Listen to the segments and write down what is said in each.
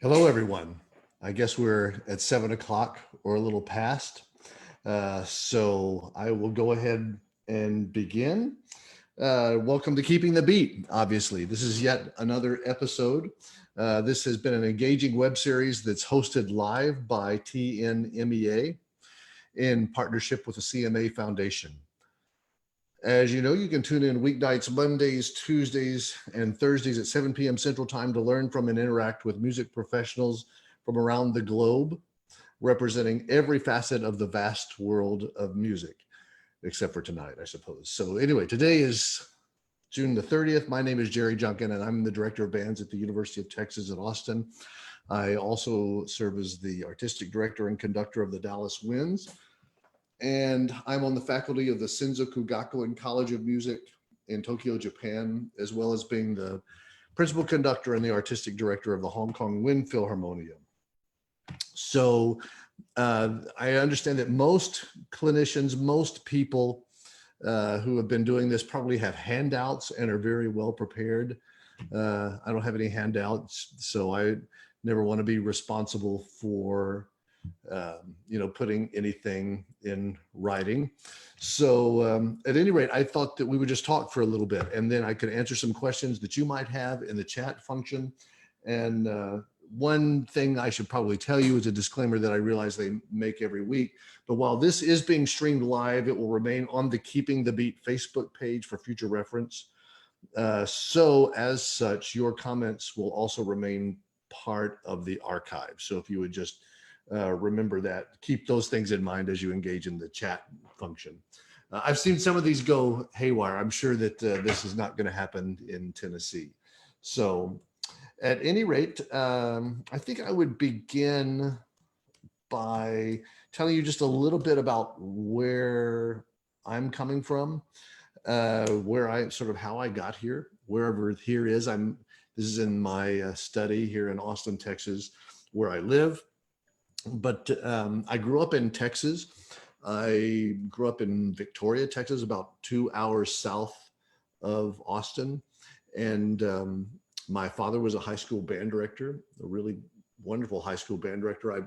Hello, everyone. I guess we're at 7 o'clock or a little past. So I will go ahead and begin. Welcome to Keeping the Beat, obviously. This is yet another episode. This has been an engaging web series that's hosted live by TNMEA in partnership with the CMA Foundation. As you know, you can tune in weeknights, Mondays, Tuesdays, and Thursdays at 7 p.m. Central Time to learn from and interact with music professionals from around the globe, representing every facet of the vast world of music, except for tonight, I suppose. So anyway, today is June the 30th. My name is Jerry Junkin, and I'm the Director of Bands at the University of Texas at Austin. I also serve as the Artistic Director and Conductor of the Dallas Winds, and I'm on the faculty of the Senzoku Gakuen College of Music in Tokyo, Japan, as well as being the principal conductor and the artistic director of the Hong Kong Wind Philharmonia. So I understand that most clinicians, most people who have been doing this probably have handouts and are very well prepared. I don't have any handouts, so I never want to be responsible for putting anything in writing. So at any rate, I thought that we would just talk for a little bit, and then I could answer some questions that you might have in the chat function. And one thing I should probably tell you is a disclaimer that I realize they make every week. But while this is being streamed live, it will remain on the Keeping the Beat Facebook page for future reference. So as such, your comments will also remain part of the archive. So if you would just remember that, keep those things in mind as you engage in the chat function. I've seen some of these go haywire. I'm sure that this is not going to happen in Tennessee. So at any rate, I think I would begin by telling you just a little bit about where I'm coming from, how I got here, wherever here is. This is in my study here in Austin, Texas, where I live. But I grew up in Texas. I grew up in Victoria, Texas, about 2 hours south of Austin. And my father was a high school band director, a really wonderful high school band director. I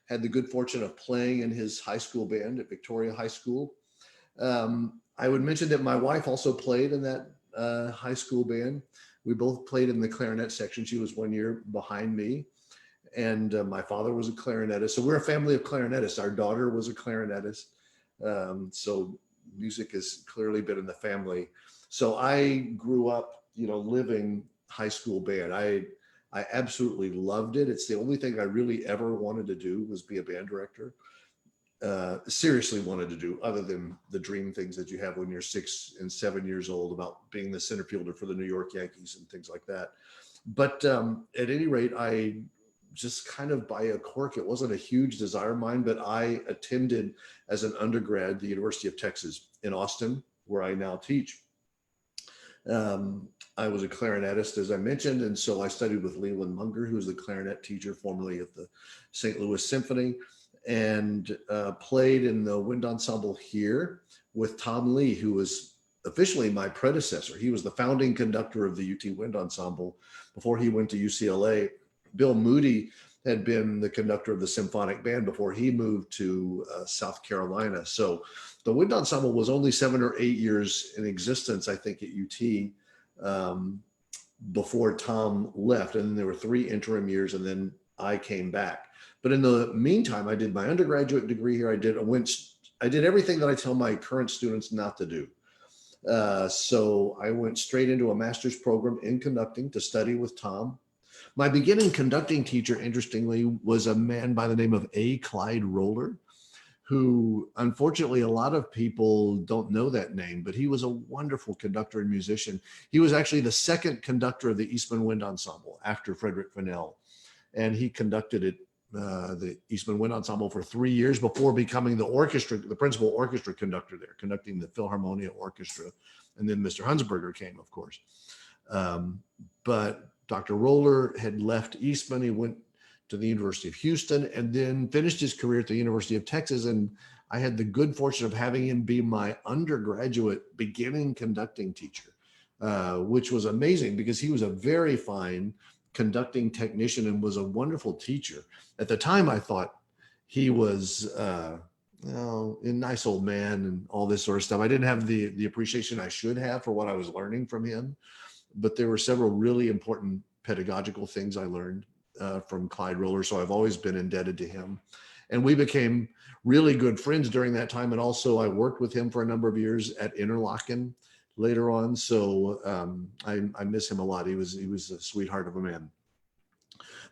had the good fortune of playing in his high school band at Victoria High School. I would mention that my wife also played in that high school band. We both played in the clarinet section. She was 1 year behind me. And my father was a clarinetist. So we're a family of clarinetists. Our daughter was a clarinetist. So music has clearly been in the family. So I grew up, living high school band. I absolutely loved it. It's the only thing I really ever wanted to do was be a band director. Seriously wanted to do, other than the dream things that you have when you're 6 and 7 years old about being the center fielder for the New York Yankees and things like that. But at any rate, I just kind of by a quirk, it wasn't a huge desire of mine, but I attended as an undergrad the University of Texas in Austin, where I now teach. I was a clarinetist, as I mentioned, and so I studied with Leland Munger, who was the clarinet teacher formerly at the St. Louis Symphony, and played in the wind ensemble here with Tom Lee, who was officially my predecessor. He was the founding conductor of the UT Wind Ensemble before he went to UCLA. Bill Moody had been the conductor of the symphonic band before he moved to South Carolina. So the wind ensemble was only 7 or 8 years in existence, I think, at UT before Tom left. And then there were 3 interim years, and then I came back. But in the meantime, I did my undergraduate degree here. I did everything that I tell my current students not to do. So I went straight into a master's program in conducting to study with Tom. My beginning conducting teacher, interestingly, was a man by the name of A. Clyde Roller, who unfortunately a lot of people don't know that name, but he was a wonderful conductor and musician. He was actually the second conductor of the Eastman Wind Ensemble after Frederick Fennell, and he conducted it, the Eastman Wind Ensemble, for 3 years before becoming the principal orchestra conductor there, conducting the Philharmonia Orchestra. And then Mr. Hunsberger came, of course. But Dr. Roller had left Eastman. He went to the University of Houston and then finished his career at the University of Texas. And I had the good fortune of having him be my undergraduate beginning conducting teacher, which was amazing because he was a very fine conducting technician and was a wonderful teacher. At the time, I thought he was a nice old man and all this sort of stuff. I didn't have the appreciation I should have for what I was learning from him, but there were several really important pedagogical things I learned from Clyde Roller. So I've always been indebted to him. And we became really good friends during that time. And also I worked with him for a number of years at Interlochen later on. So I miss him a lot. He was a sweetheart of a man.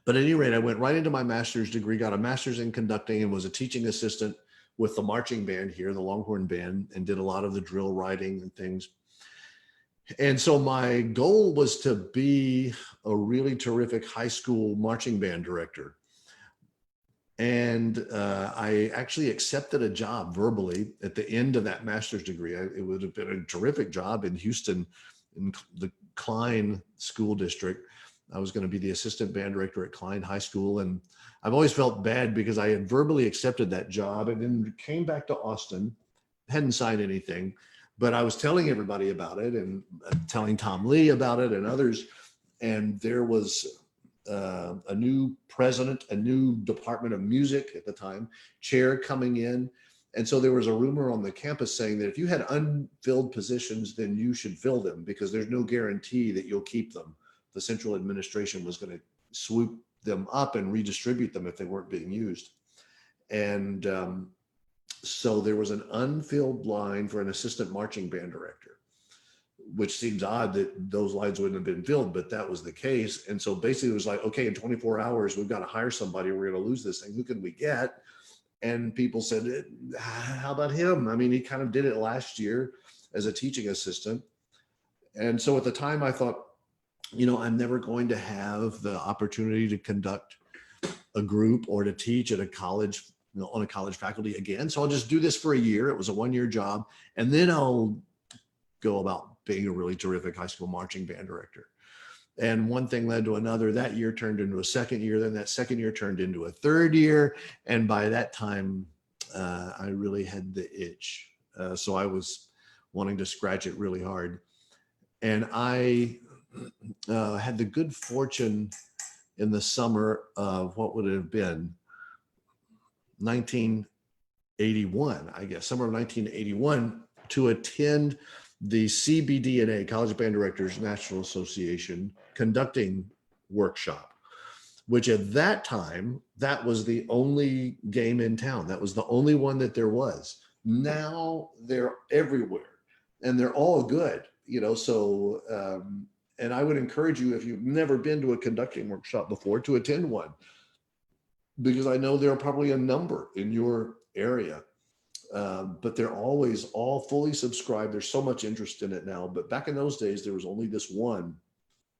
But at any rate, I went right into my master's degree, got a master's in conducting, and was a teaching assistant with the marching band here, the Longhorn Band, and did a lot of the drill writing and things. And so my goal was to be a really terrific high school marching band director. And I actually accepted a job verbally at the end of that master's degree. It would have been a terrific job in Houston, in the Klein School District. I was going to be the assistant band director at Klein High School. And I've always felt bad because I had verbally accepted that job and then came back to Austin, hadn't signed anything, but I was telling everybody about it and telling Tom Lee about it and others. And there was a new president, a new department of music at the time, chair coming in. And so there was a rumor on the campus saying that if you had unfilled positions, then you should fill them because there's no guarantee that you'll keep them. The central administration was going to swoop them up and redistribute them if they weren't being used. And so there was an unfilled line for an assistant marching band director, which seems odd that those lines wouldn't have been filled, but that was the case. And so basically it was like, okay, in 24 hours, we've got to hire somebody. We're going to lose this thing. Who can we get? And people said, how about him? I mean, he kind of did it last year as a teaching assistant. And so at the time I thought, I'm never going to have the opportunity to conduct a group or to teach at a college, on a college faculty again. So I'll just do this for a year. It was a one-year job. And then I'll go about being a really terrific high school marching band director. And one thing led to another. That year turned into a second year. Then that second year turned into a third year. And by that time, I really had the itch. So I was wanting to scratch it really hard. And I had the good fortune in the summer of what would it have been 1981, I guess, summer of 1981, to attend the CBDNA, College Band Directors National Association, conducting workshop, which at that time, that was the only game in town. That was the only one that there was. Now they're everywhere and they're all good, so and I would encourage you, if you've never been to a conducting workshop before, to attend one, because I know there are probably a number in your area, but they're always all fully subscribed. There's so much interest in it now, but back in those days, there was only this one,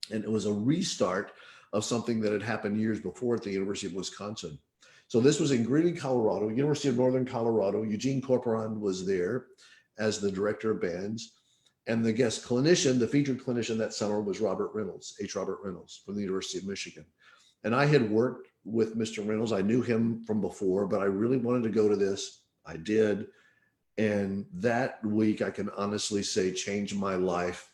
and it was a restart of something that had happened years before at the University of Wisconsin. So this was in Greeley, Colorado, University of Northern Colorado. Eugene Corporon was there as the director of bands. And the guest clinician, the featured clinician that summer, was Robert Reynolds, Robert Reynolds from the University of Michigan. And I had worked with Mr. Reynolds. I knew him from before, but I really wanted to go to this. I did. And that week, I can honestly say, changed my life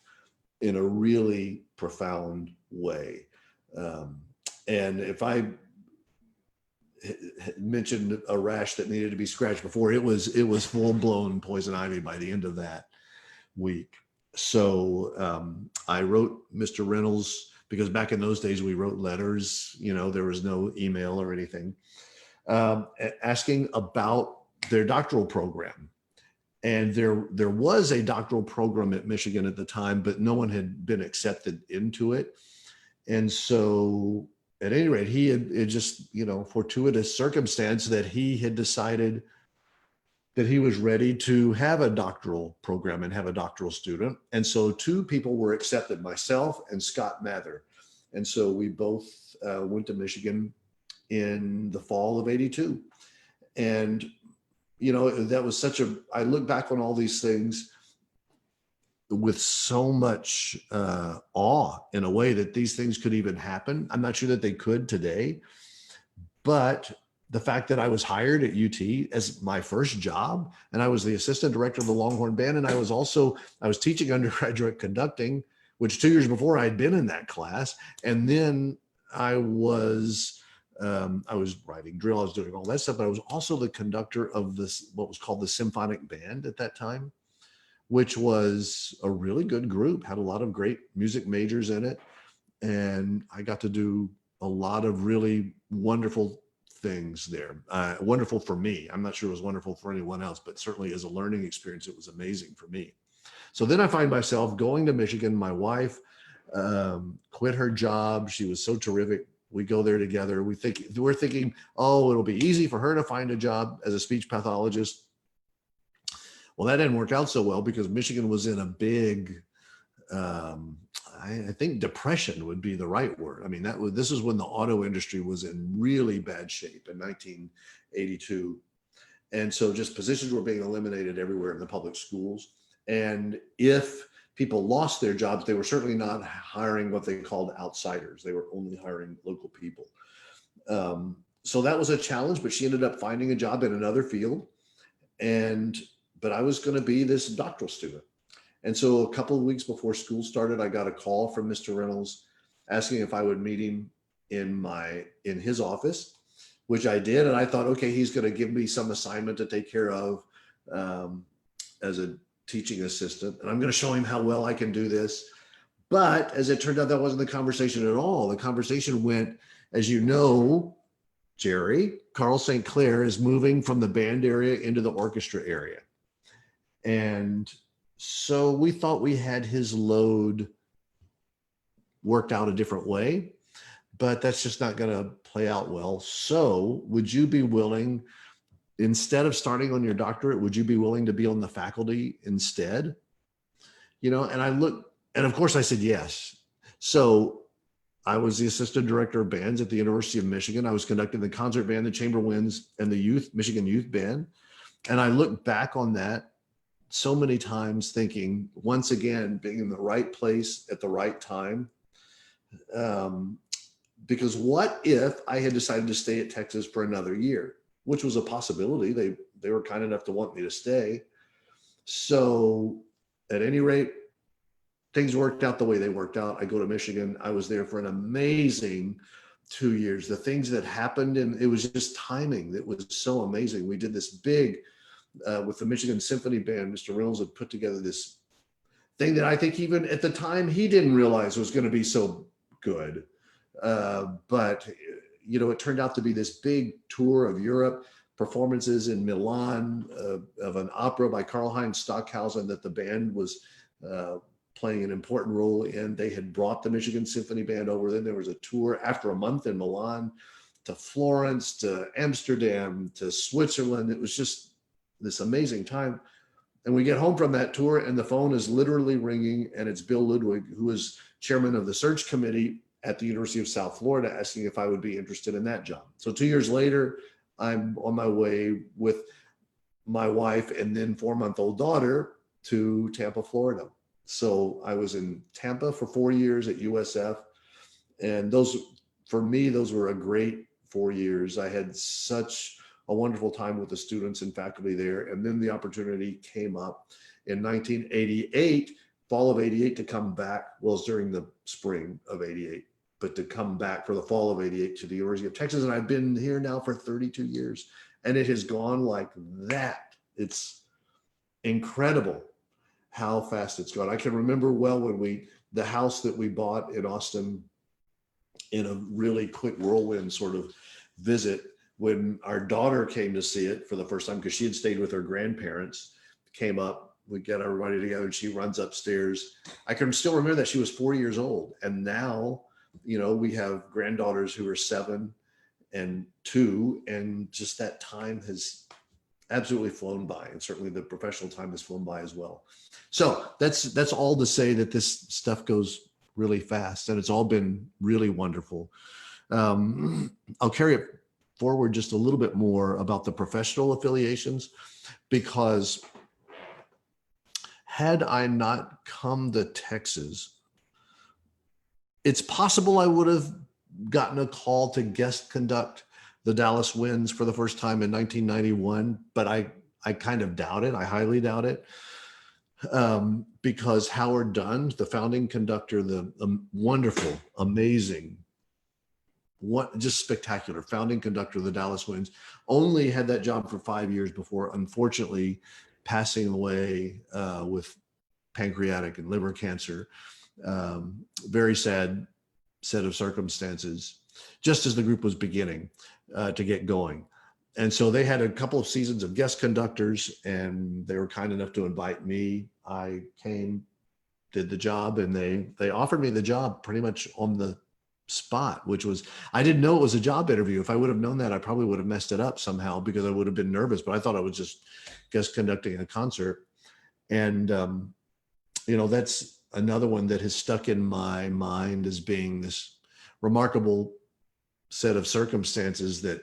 in a really profound way. And if I mentioned a rash that needed to be scratched before, it was full-blown poison ivy by the end of that week. So I wrote Mr. Reynolds, because back in those days we wrote letters, there was no email or anything, asking about their doctoral program. And there was a doctoral program at Michigan at the time, but no one had been accepted into it. And so at any rate, it just, fortuitous circumstance that he had decided that he was ready to have a doctoral program and have a doctoral student. And so two people were accepted, myself and Scott Mather. And so we both went to Michigan in the fall of '82. And, that was I look back on all these things with so much awe, in a way, that these things could even happen. I'm not sure that they could today, but the fact that I was hired at UT as my first job, and I was the assistant director of the Longhorn Band, and I was teaching undergraduate conducting, which 2 years before I had been in that class, and then I was writing drill, I was doing all that stuff, but I was also the conductor of this, what was called the symphonic band at that time, which was a really good group, had a lot of great music majors in it. And I got to do a lot of really wonderful things there. Wonderful for me. I'm not sure it was wonderful for anyone else, but certainly as a learning experience, it was amazing for me. So then I find myself going to Michigan. My wife quit her job. She was so terrific. We go there together. We're thinking, oh, it'll be easy for her to find a job as a speech pathologist. Well, that didn't work out so well because Michigan was in a big, I think depression would be the right word. I mean, this is when the auto industry was in really bad shape in 1982. And so just positions were being eliminated everywhere in the public schools. And if people lost their jobs, they were certainly not hiring what they called outsiders. They were only hiring local people. So that was a challenge, but she ended up finding a job in another field. But I was going to be this doctoral student. And so a couple of weeks before school started, I got a call from Mr. Reynolds asking if I would meet him in his office, which I did. And I thought, okay, he's going to give me some assignment to take care of as a teaching assistant. And I'm going to show him how well I can do this. But as it turned out, that wasn't the conversation at all. The conversation went, as you know, Jerry, Carl St. Clair is moving from the band area into the orchestra area. And so we thought we had his load worked out a different way, but that's just not going to play out well. So would you be willing, instead of starting on your doctorate, would you be willing to be on the faculty instead? And I looked, and of course I said yes. So I was the assistant director of bands at the University of Michigan. I was conducting the concert band, the chamber winds, and the Michigan Youth Band. And I look back on that so many times thinking, once again, being in the right place at the right time. Because what if I had decided to stay at Texas for another year, which was a possibility. They were kind enough to want me to stay. So at any rate, things worked out the way they worked out. I go to Michigan. I was there for an amazing 2 years. The things that happened, and it was just timing that was so amazing. We did this big, with the Michigan Symphony Band, Mr. Reynolds had put together this thing that I think even at the time he didn't realize was going to be so good. But it turned out to be this big tour of Europe, performances in Milan of an opera by Karlheinz Stockhausen that the band was playing an important role in. They had brought the Michigan Symphony Band over. Then there was a tour after a month in Milan to Florence, to Amsterdam, to Switzerland. It was just this amazing time. And we get home from that tour and the phone is literally ringing, and it's Bill Ludwig, who is chairman of the search committee at the University of South Florida, asking if I would be interested in that job. So 2 years later, I'm on my way with my wife and then 4-month-old daughter to Tampa, Florida. So I was in Tampa for 4 years at USF. And for me, those were a great 4 years. I had such a wonderful time with the students and faculty there. And then the opportunity came up in 1988, fall of 88, to come back. Well, it's during the spring of 88, but to come back for the fall of 88 to the University of Texas. And I've been here now for 32 years and it has gone like that. It's incredible how fast it's gone. I can remember well when the house that we bought in Austin in a really quick whirlwind sort of visit, when our daughter came to see it for the first time, because she had stayed with her grandparents, came up, we get everybody together and she runs upstairs. I can still remember that she was 4 years old. And now, we have granddaughters who are 7 and 2, and just that time has absolutely flown by. And certainly the professional time has flown by as well. So that's all to say that this stuff goes really fast and it's all been really wonderful. I'll carry it forward just a little bit more about the professional affiliations, because had I not come to Texas, it's possible I would have gotten a call to guest conduct the Dallas Winds for the first time in 1991, but I kind of doubt it. I highly doubt it, because Howard Dunn, the founding conductor, the wonderful, amazing just spectacular. Founding conductor of the Dallas Winds. Only had that job for 5 years before, unfortunately, passing away with pancreatic and liver cancer. Very sad set of circumstances, just as the group was beginning to get going. And so they had a couple of seasons of guest conductors, and they were kind enough to invite me. I came, did the job, and they offered me the job pretty much on the spot, which was, I didn't know it was a job interview. If I would have known that, I probably would have messed it up somehow because I would have been nervous, but I thought I was just guest conducting a concert. And, that's another one that has stuck in my mind as being this remarkable set of circumstances that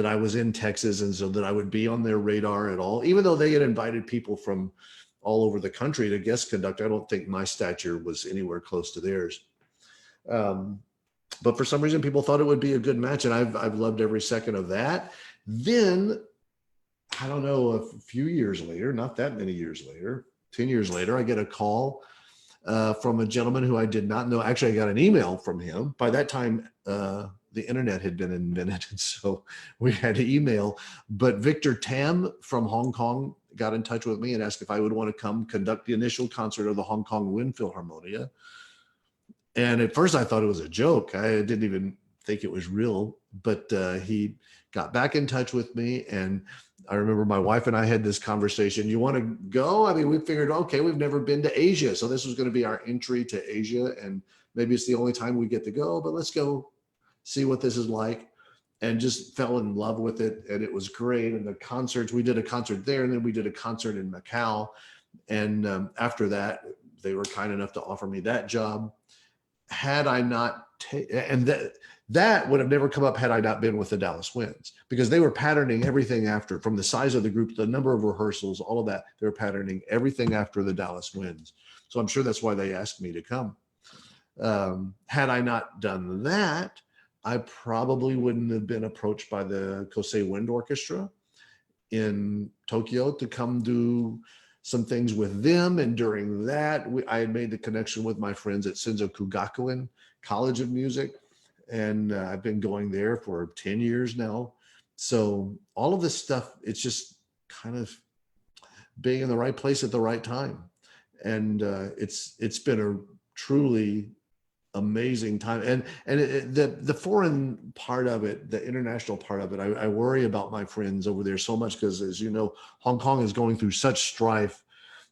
I was in Texas, and so that I would be on their radar at all, even though they had invited people from all over the country to guest conduct. I don't think my stature was anywhere close to theirs. But for some reason, people thought it would be a good match, and I've loved every second of that. Then, I don't know, a few years later, not that many years later, 10 years later, I get a call from a gentleman who I did not know. Actually, I got an email from him. By that time, the internet had been invented, so we had to email. But Victor Tam from Hong Kong got in touch with me and asked if I would want to come conduct the initial concert of the Hong Kong Wind Philharmonia. And at first I thought it was a joke. I didn't even think it was real, but he got back in touch with me. And I remember my wife and I had this conversation. You want to go? I mean, we figured, okay, we've never been to Asia. So this was going to be our entry to Asia. And maybe it's the only time we get to go, but let's go see what this is like. And just fell in love with it. And it was great. And the concerts, we did a concert there, and then we did a concert in Macau. And after that, they were kind enough to offer me that job. Had I not, and that would have never come up had I not been with the Dallas Winds, because they were patterning everything after, from the size of the group, the number of rehearsals, all of that. They were patterning everything after the Dallas Winds. So I'm sure that's why they asked me to come. Had I not done that, I probably wouldn't have been approached by the Kosei Wind Orchestra in Tokyo to come do some things with them. And during that, I had made the connection with my friends at Senzoku Gakuen College of Music. And I've been going there for 10 years now. So all of this stuff, it's just kind of being in the right place at the right time. And it's been a truly amazing time. And the foreign part of it, the international part of it, I worry about my friends over there so much, because, as you know, Hong Kong is going through such strife.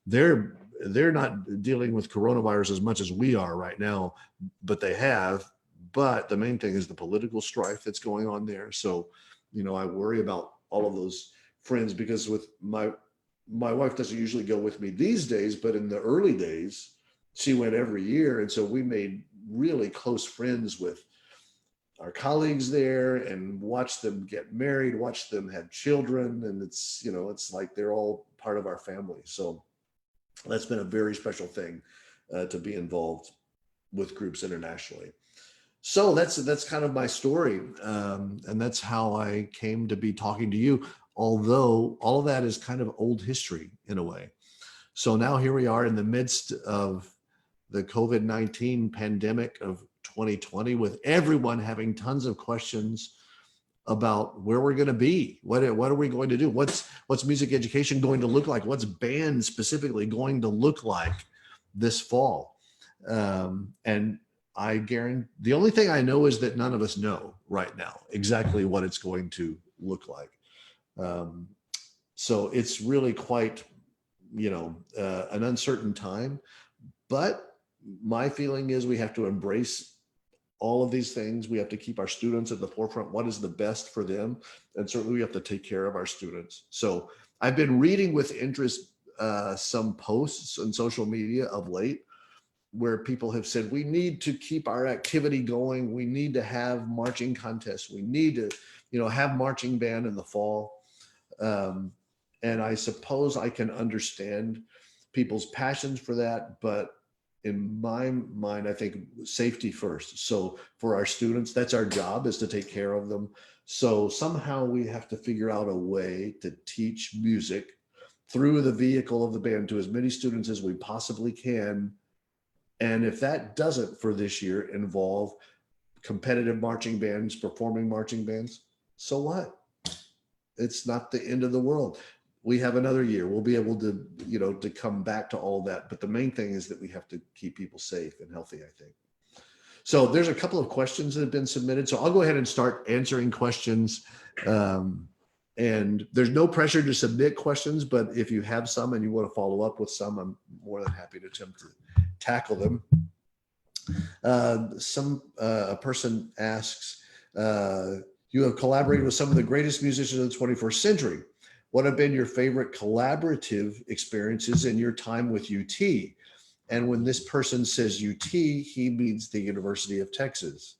They're not dealing with coronavirus as much as we are right now, but they have. But the main thing is the political strife that's going on there. So, I worry about all of those friends, because with my wife doesn't usually go with me these days, but in the early days, she went every year. And so we made really close friends with our colleagues there, and watched them get married, watched them have children. And it's like they're all part of our family. So that's been a very special thing to be involved with groups internationally. So that's kind of my story. And that's how I came to be talking to you, although all of that is kind of old history in a way. So now here we are in the midst of the COVID-19 pandemic of 2020, with everyone having tons of questions about where we're going to be. What are we going to do? What's music education going to look like? What's band specifically going to look like this fall? And I guarantee, the only thing I know is that none of us know right now exactly what it's going to look like. So it's really quite, an uncertain time. But my feeling is we have to embrace all of these things. We have to keep our students at the forefront. What is the best for them? And certainly we have to take care of our students. So I've been reading with interest some posts on social media of late, where people have said, we need to keep our activity going. We need to have marching contests. We need to, have marching band in the fall. And I suppose I can understand people's passions for that, but in my mind, I think safety first. So for our students, that's our job, is to take care of them. So somehow we have to figure out a way to teach music through the vehicle of the band to as many students as we possibly can. And if that doesn't, for this year, involve competitive marching bands performing marching bands. So what? It's not the end of the world. We have another year. We'll be able to, to come back to all that. But the main thing is that we have to keep people safe and healthy, I think. So there's a couple of questions that have been submitted. So I'll go ahead and start answering questions. And there's no pressure to submit questions, but if you have some and you want to follow up with some, I'm more than happy to attempt to tackle them. A person asks, you have collaborated with some of the greatest musicians of the 21st century. What have been your favorite collaborative experiences in your time with UT? And when this person says UT, he means the University of Texas,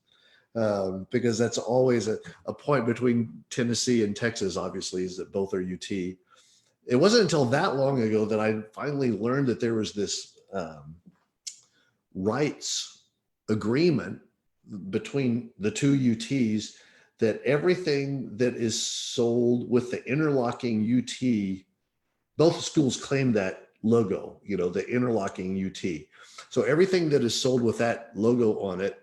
because that's always a point between Tennessee and Texas, obviously, is that both are UT. It wasn't until that long ago that I finally learned that there was this rights agreement between the two UTs, that everything that is sold with the interlocking UT, both schools claim that logo, the interlocking UT. So everything that is sold with that logo on it,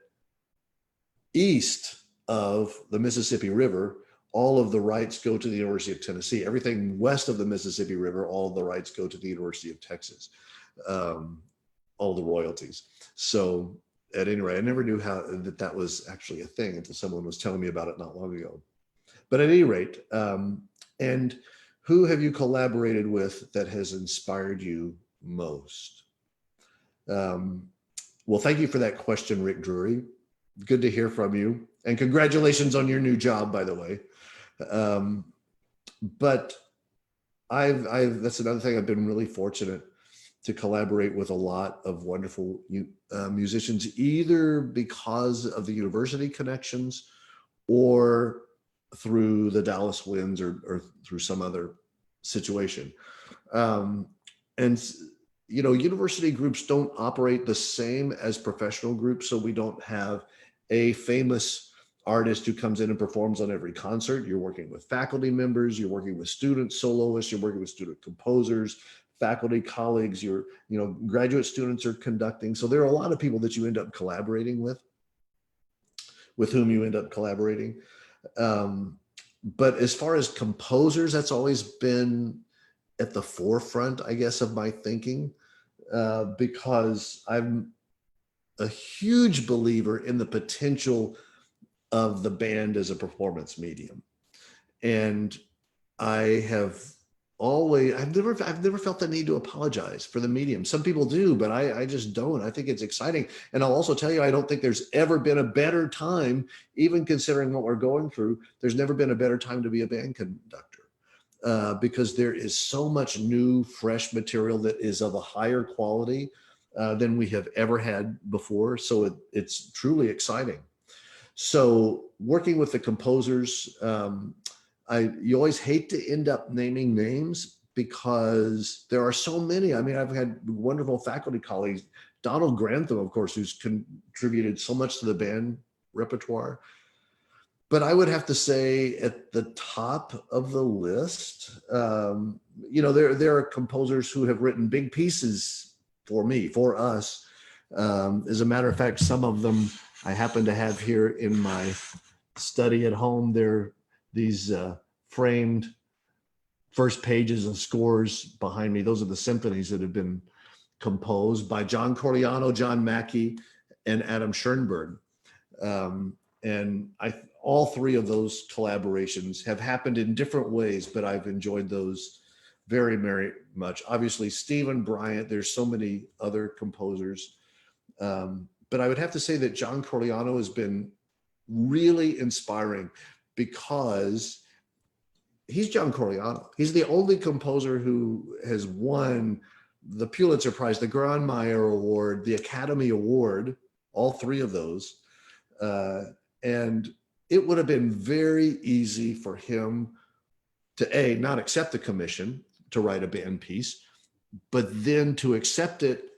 east of the Mississippi River, all of the rights go to the University of Tennessee. Everything west of the Mississippi River, all of the rights go to the University of Texas, all the royalties. So at any rate, I never knew how that was actually a thing until someone was telling me about it not long ago. But at any rate, and who have you collaborated with that has inspired you most? Well, thank you for that question, Rick Drury. Good to hear from you. And congratulations on your new job, by the way. But that's another thing. I've been really fortunate to collaborate with a lot of wonderful musicians, either because of the university connections or through the Dallas Winds or through some other situation. University groups don't operate the same as professional groups, so we don't have a famous artist who comes in and performs on every concert. You're working with faculty members, you're working with student soloists, you're working with student composers, faculty colleagues, graduate students are conducting. So there are a lot of people that you end up collaborating with whom you end up collaborating. But as far as composers, that's always been at the forefront, I guess, of my thinking, because I'm a huge believer in the potential of the band as a performance medium. And I've never felt the need to apologize for the medium. Some people do, but I just don't. I think it's exciting. And I'll also tell you, I don't think there's ever been a better time, even considering what we're going through, there's never been a better time to be a band conductor, because there is so much new, fresh material that is of a higher quality than we have ever had before. So it's truly exciting. So working with the composers, you always hate to end up naming names because there are so many. I mean, I've had wonderful faculty colleagues, Donald Grantham, of course, who's contributed so much to the band repertoire. But I would have to say at the top of the list, there are composers who have written big pieces for me, for us. As a matter of fact, some of them I happen to have here in my study at home. They're these framed first pages and scores behind me. Those are the symphonies that have been composed by John Corigliano, John Mackey, and Adam Schoenberg. And all three of those collaborations have happened in different ways, but I've enjoyed those very, very much. Obviously, Stephen Bryant, there's so many other composers. But I would have to say that John Corigliano has been really inspiring because he's John Corigliano. He's the only composer who has won the Pulitzer Prize, the Grandmeyer Award, the Academy Award, all three of those. And it would have been very easy for him to not accept the commission to write a band piece, but then to accept it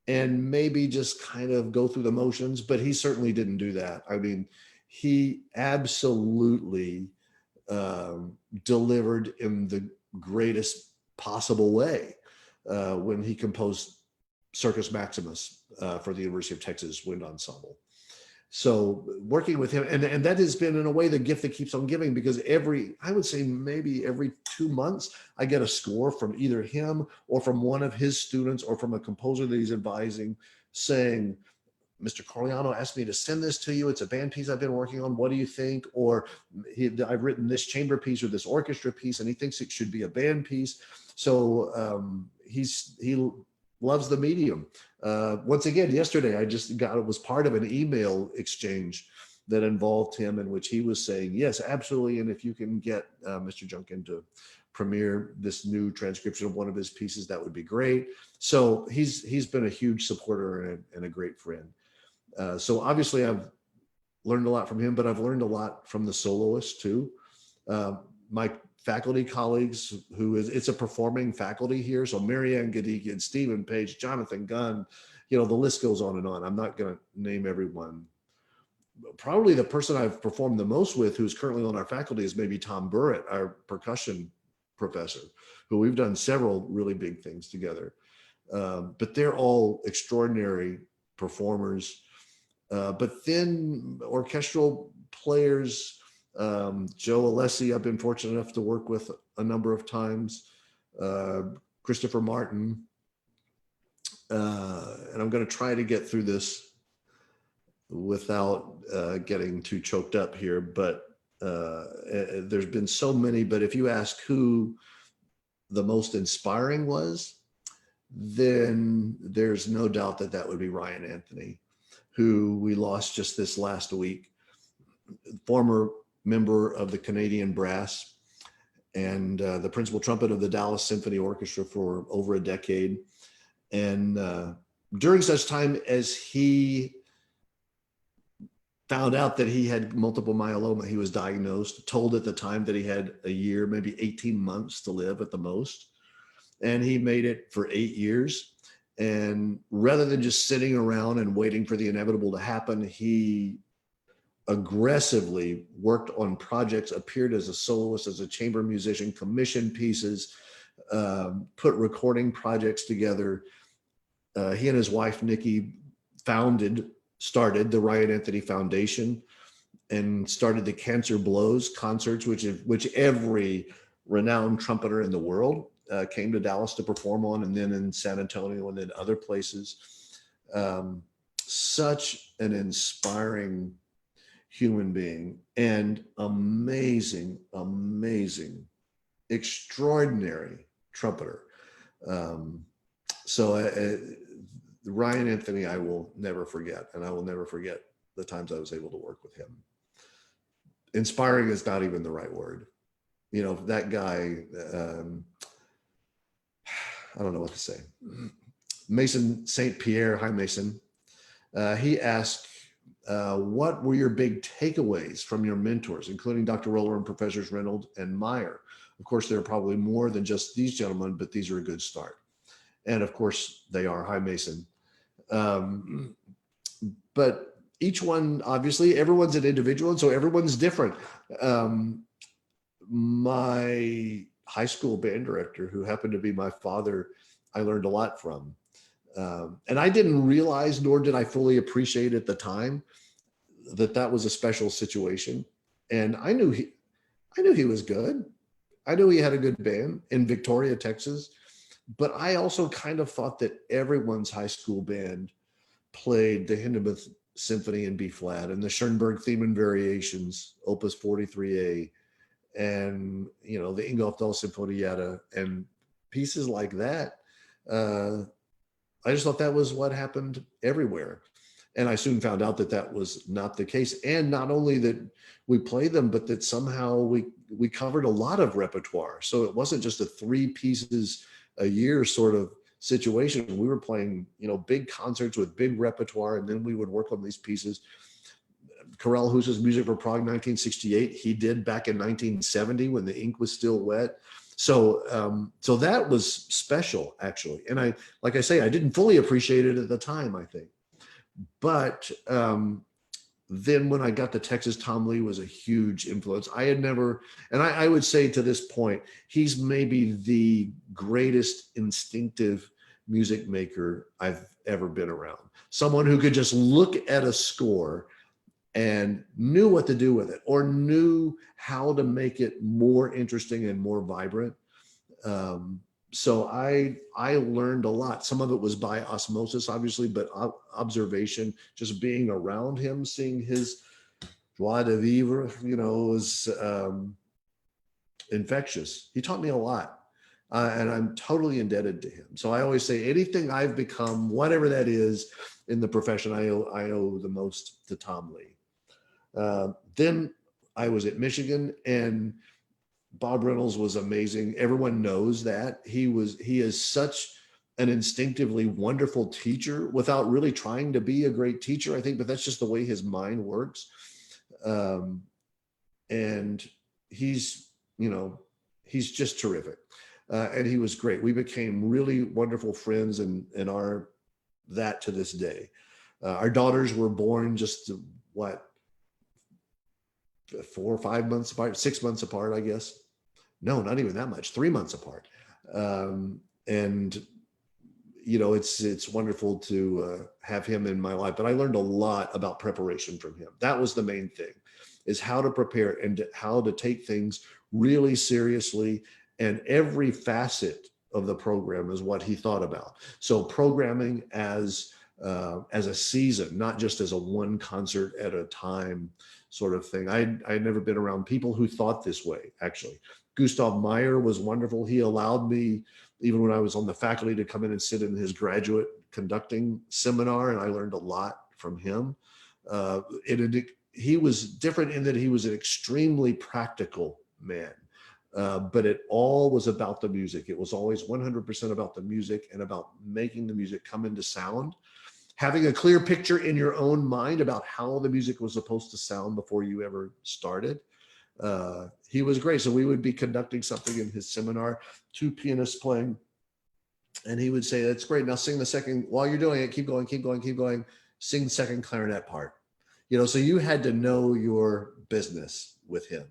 and maybe just kind of go through the motions. But he certainly didn't do that. I mean, he absolutely delivered in the greatest possible way when he composed Circus Maximus for the University of Texas Wind Ensemble. So working with him, and that has been in a way the gift that keeps on giving, because I would say maybe every 2 months, I get a score from either him or from one of his students or from a composer that he's advising saying, Mr. Coriano asked me to send this to you. It's a band piece I've been working on. What do you think? Or I've written this chamber piece or this orchestra piece, and he thinks it should be a band piece. So he loves the medium. Once again, yesterday it was part of an email exchange that involved him, in which he was saying, yes, absolutely. And if you can get Mr. Junkin to premiere this new transcription of one of his pieces, that would be great. So he's been a huge supporter and a great friend. So obviously I've learned a lot from him, but I've learned a lot from the soloists too. My faculty colleagues, it's a performing faculty here. So Marianne Gadicki, Stephen Page, Jonathan Gunn, the list goes on and on. I'm not going to name everyone. Probably the person I've performed the most with, who's currently on our faculty, is maybe Tom Burrett, our percussion professor, who we've done several really big things together. But they're all extraordinary performers. But then orchestral players, Joe Alessi, I've been fortunate enough to work with a number of times, Christopher Martin, and I'm going to try to get through this without getting too choked up here, but there's been so many. But if you ask who the most inspiring was, then there's no doubt that would be Ryan Anthony, who we lost just this last week, former member of the Canadian Brass and the principal trumpet of the Dallas Symphony Orchestra for over a decade. And during such time as he found out that he had multiple myeloma, he was diagnosed, told at the time that he had a year, maybe 18 months to live at the most. And he made it for 8 years. And rather than just sitting around and waiting for the inevitable to happen, he aggressively worked on projects, appeared as a soloist, as a chamber musician, commissioned pieces, put recording projects together. He and his wife, Nikki, started the Ryan Anthony Foundation and started the Cancer Blows concerts, which every renowned trumpeter in the world came to Dallas to perform on, and then in San Antonio and then other places. Such an inspiring human being and amazing, extraordinary trumpeter. Ryan Anthony, I will never forget, and I will never forget the times I was able to work with him. Inspiring is not even the right word. That guy, I don't know what to say. Mason St. Pierre, hi Mason. He asked, what were your big takeaways from your mentors, including Dr. Roller and Professors Reynolds and Meyer? Of course, there are probably more than just these gentlemen, but these are a good start. And of course they are. Hi, Mason. But each one, obviously, everyone's an individual, and so everyone's different. My high school band director, who happened to be my father, I learned a lot from. And I didn't realize, nor did I fully appreciate at the time, that was a special situation. And I knew he was good. I knew he had a good band in Victoria, Texas. But I also kind of thought that everyone's high school band played the Hindemith Symphony in B flat and the Schoenberg Theme and Variations, Opus 43A, and the Ingolfdal Sinfonietta and pieces like that. I just thought that was what happened everywhere. And I soon found out that was not the case. And not only that we played them, but that somehow we covered a lot of repertoire. So it wasn't just a 3 pieces a year sort of situation. We were playing, big concerts with big repertoire, and then we would work on these pieces. Karel Husa's Music for Prague 1968, he did back in 1970 when the ink was still wet. So that was special, actually. And like I say, I didn't fully appreciate it at the time, I think. But then when I got to Texas, Tom Lee was a huge influence. I had never, and I would say to this point, he's maybe the greatest instinctive music maker I've ever been around. Someone who could just look at a score and knew what to do with it, or knew how to make it more interesting and more vibrant. So I learned a lot. Some of it was by osmosis, obviously, but observation, just being around him, seeing his joie de vivre, was infectious. He taught me a lot. And I'm totally indebted to him. So I always say anything I've become, whatever that is in the profession, I owe the most to Tom Lee. Then I was at Michigan, and Bob Reynolds was amazing. Everyone knows that. He is such an instinctively wonderful teacher without really trying to be a great teacher, I think, but that's just the way his mind works. And he's just terrific. And he was great. We became really wonderful friends, and are that to this day. Our daughters were born just 4 or 5 months apart, 6 months apart, I guess. No, not even that much, 3 months apart. And it's wonderful to have him in my life. But I learned a lot about preparation from him. That was the main thing, is how to prepare and how to take things really seriously. And every facet of the program is what he thought about. So programming as a season, not just as a one concert at a time sort of thing. I'd never been around people who thought this way, actually. Gustav Meyer was wonderful. He allowed me, even when I was on the faculty, to come in and sit in his graduate conducting seminar, and I learned a lot from him. He was different in that he was an extremely practical man. But it all was about the music. It was always 100% about the music and about making the music come into sound, having a clear picture in your own mind about how the music was supposed to sound before you ever started. He was great. So we would be conducting something in his seminar, 2 pianists playing, and he would say, "That's great. Now sing the second, while you're doing it, keep going, keep going, keep going, sing the second clarinet part." So you had to know your business with him.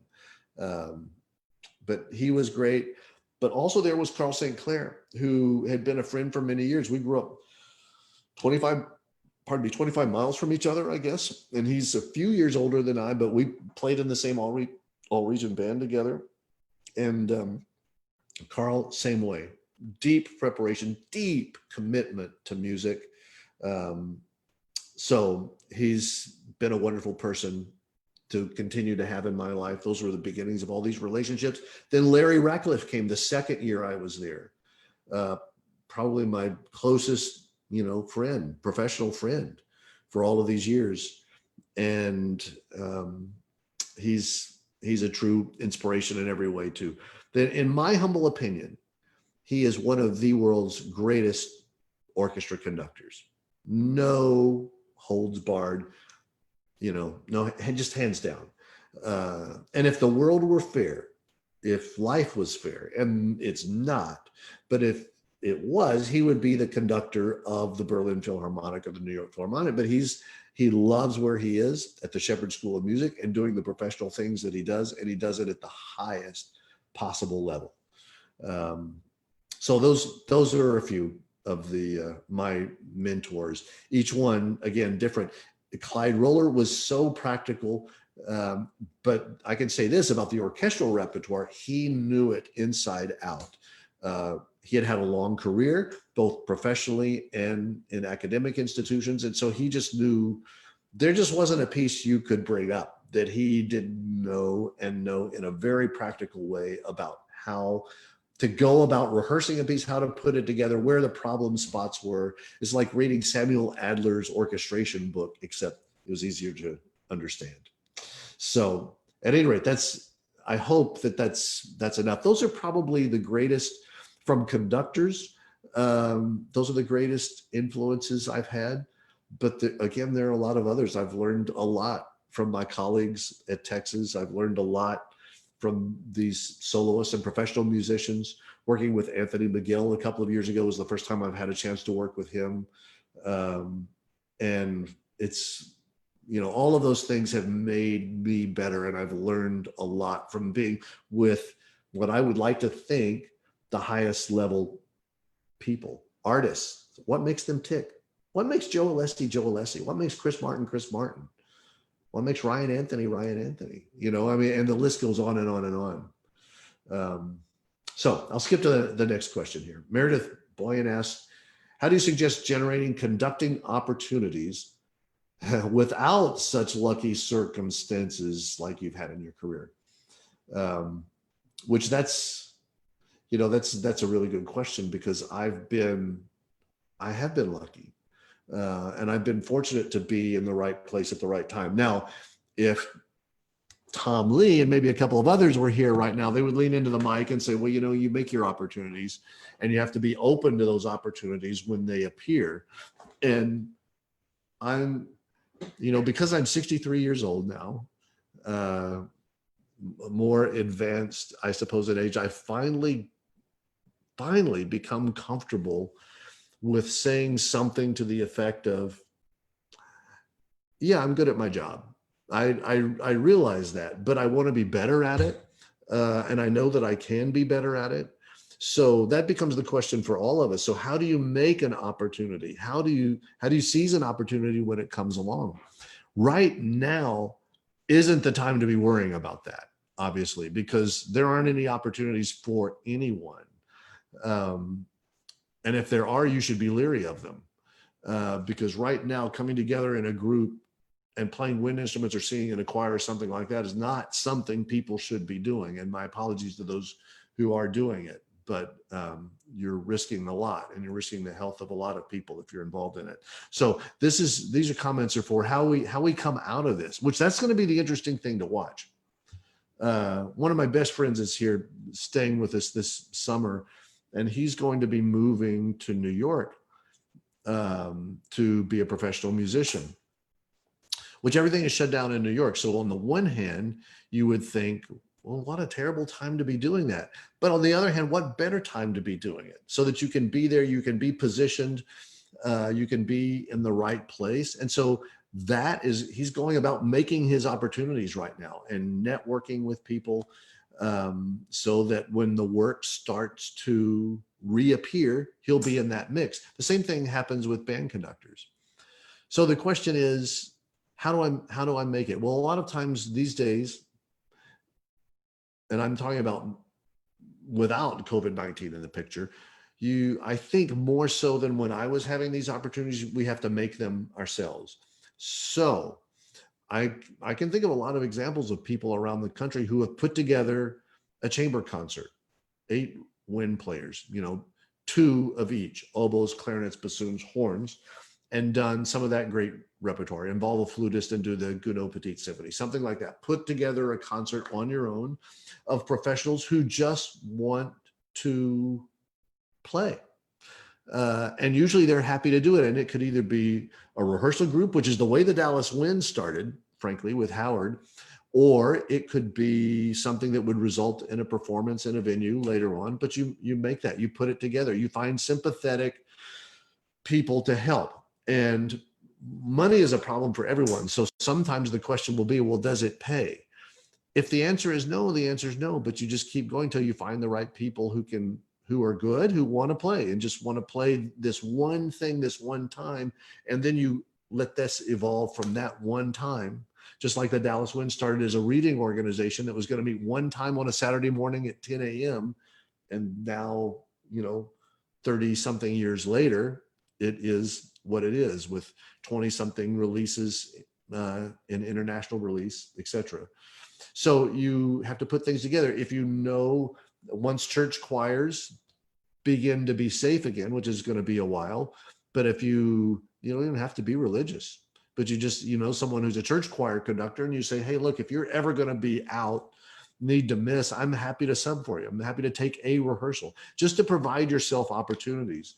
But he was great. But also there was Carl St. Clair, who had been a friend for many years. We grew up 25 miles from each other, I guess. And he's a few years older than I, but we played in the same all-region band together. And Carl, same way. Deep preparation, deep commitment to music. So he's been a wonderful person to continue to have in my life. Those were the beginnings of all these relationships. Then Larry Ratcliffe came the second year I was there. Probably my closest, friend, professional friend for all of these years. And he's a true inspiration in every way too. Then, in my humble opinion, he is one of the world's greatest orchestra conductors. No holds barred. No, just hands down. And if the world were fair, if life was fair, and it's not, but if it was, he would be the conductor of the Berlin Philharmonic or the New York Philharmonic. But he loves where he is at the Shepherd School of Music and doing the professional things that he does, and he does it at the highest possible level. So those are a few of the my mentors. Each one, again, different. Clyde Roller was so practical, but I can say this about the orchestral repertoire: he knew it inside out. He had a long career, both professionally and in academic institutions, and so he just knew there just wasn't a piece you could bring up that he didn't know in a very practical way about how to go about rehearsing a piece, how to put it together, where the problem spots were. It's like reading Samuel Adler's orchestration book, except it was easier to understand. So at any rate, I hope that's enough. Those are probably the greatest from conductors. Those are the greatest influences I've had. But again, there are a lot of others. I've learned a lot from my colleagues at Texas. I've learned a lot from these soloists and professional musicians. Working with Anthony McGill a couple of years ago was the first time I've had a chance to work with him. And it's, all of those things have made me better. And I've learned a lot from being with what I would like to think the highest level people, artists. What makes them tick? What makes Joe Alessi Joe Alessi? What makes Chris Martin Chris Martin? What makes Ryan Anthony Ryan Anthony? You know, I mean, and the list goes on and on and on. So I'll skip to the next question here. Meredith Boyan asks, how do you suggest generating conducting opportunities without such lucky circumstances like you've had in your career? Which that's a really good question, because I have been lucky, and I've been fortunate to be in the right place at the right time. Now, if Tom Lee and maybe a couple of others were here right now, they would lean into the mic and say, well, you know, you make your opportunities and you have to be open to those opportunities when they appear. And I'm, you know, because I'm 63 years old now, more advanced, I suppose, in age, I finally become comfortable with saying something to the effect of, yeah, I'm good at my job. I realize that, but I want to be better at it. And I know that I can be better at it. So that becomes the question for all of us. So how do you make an opportunity? How do you seize an opportunity when it comes along? Right now isn't the time to be worrying about that, obviously, because there aren't any opportunities for anyone. And if there are, you should be leery of them, because right now coming together in a group and playing wind instruments or singing in a choir or something like that is not something people should be doing. And my apologies to those who are doing it, but you're risking a lot, and you're risking the health of a lot of people if you're involved in it. So these are comments are for how we come out of this, which that's going to be the interesting thing to watch. One of my best friends is here staying with us this summer, and he's going to be moving to New York to be a professional musician, which everything is shut down in New York. So on the one hand, you would think, well, what a terrible time to be doing that. But on the other hand, what better time to be doing it so that you can be there, you can be positioned, you can be in the right place. And so he's going about making his opportunities right now and networking with people, so that when the work starts to reappear, he'll be in that mix. The same thing happens with band conductors. So the question is, how do I make it? Well, a lot of times these days, and I'm talking about without COVID-19 in the picture, I think more so than when I was having these opportunities, we have to make them ourselves. So I can think of a lot of examples of people around the country who have put together a chamber concert, 8 wind players, 2 of each, oboes, clarinets, bassoons, horns, and done some of that great repertoire, involve a flutist and do the Gounod Petite Symphony, something like that. Put together a concert on your own of professionals who just want to play. And usually they're happy to do it. And it could either be a rehearsal group, which is the way the Dallas Wind started, frankly, with Howard, or it could be something that would result in a performance in a venue later on. But you make that, you put it together, you find sympathetic people to help. And money is a problem for everyone. So sometimes the question will be, well, does it pay? If the answer is no, the answer is no, but you just keep going till you find the right people who are good, who want to play and just want to play this one thing, this one time. And then you let this evolve from that one time. Just like the Dallas Wind started as a reading organization that was going to meet one time on a Saturday morning at 10 a.m. And now, 30 something years later, it is what it is, with 20 something releases, in international release, etc. So you have to put things together. If once church choirs begin to be safe again, which is going to be a while, but if you don't even have to be religious, but you just, someone who's a church choir conductor, and you say, hey, look, if you're ever going to be out, need to miss, I'm happy to sub for you. I'm happy to take a rehearsal just to provide yourself opportunities.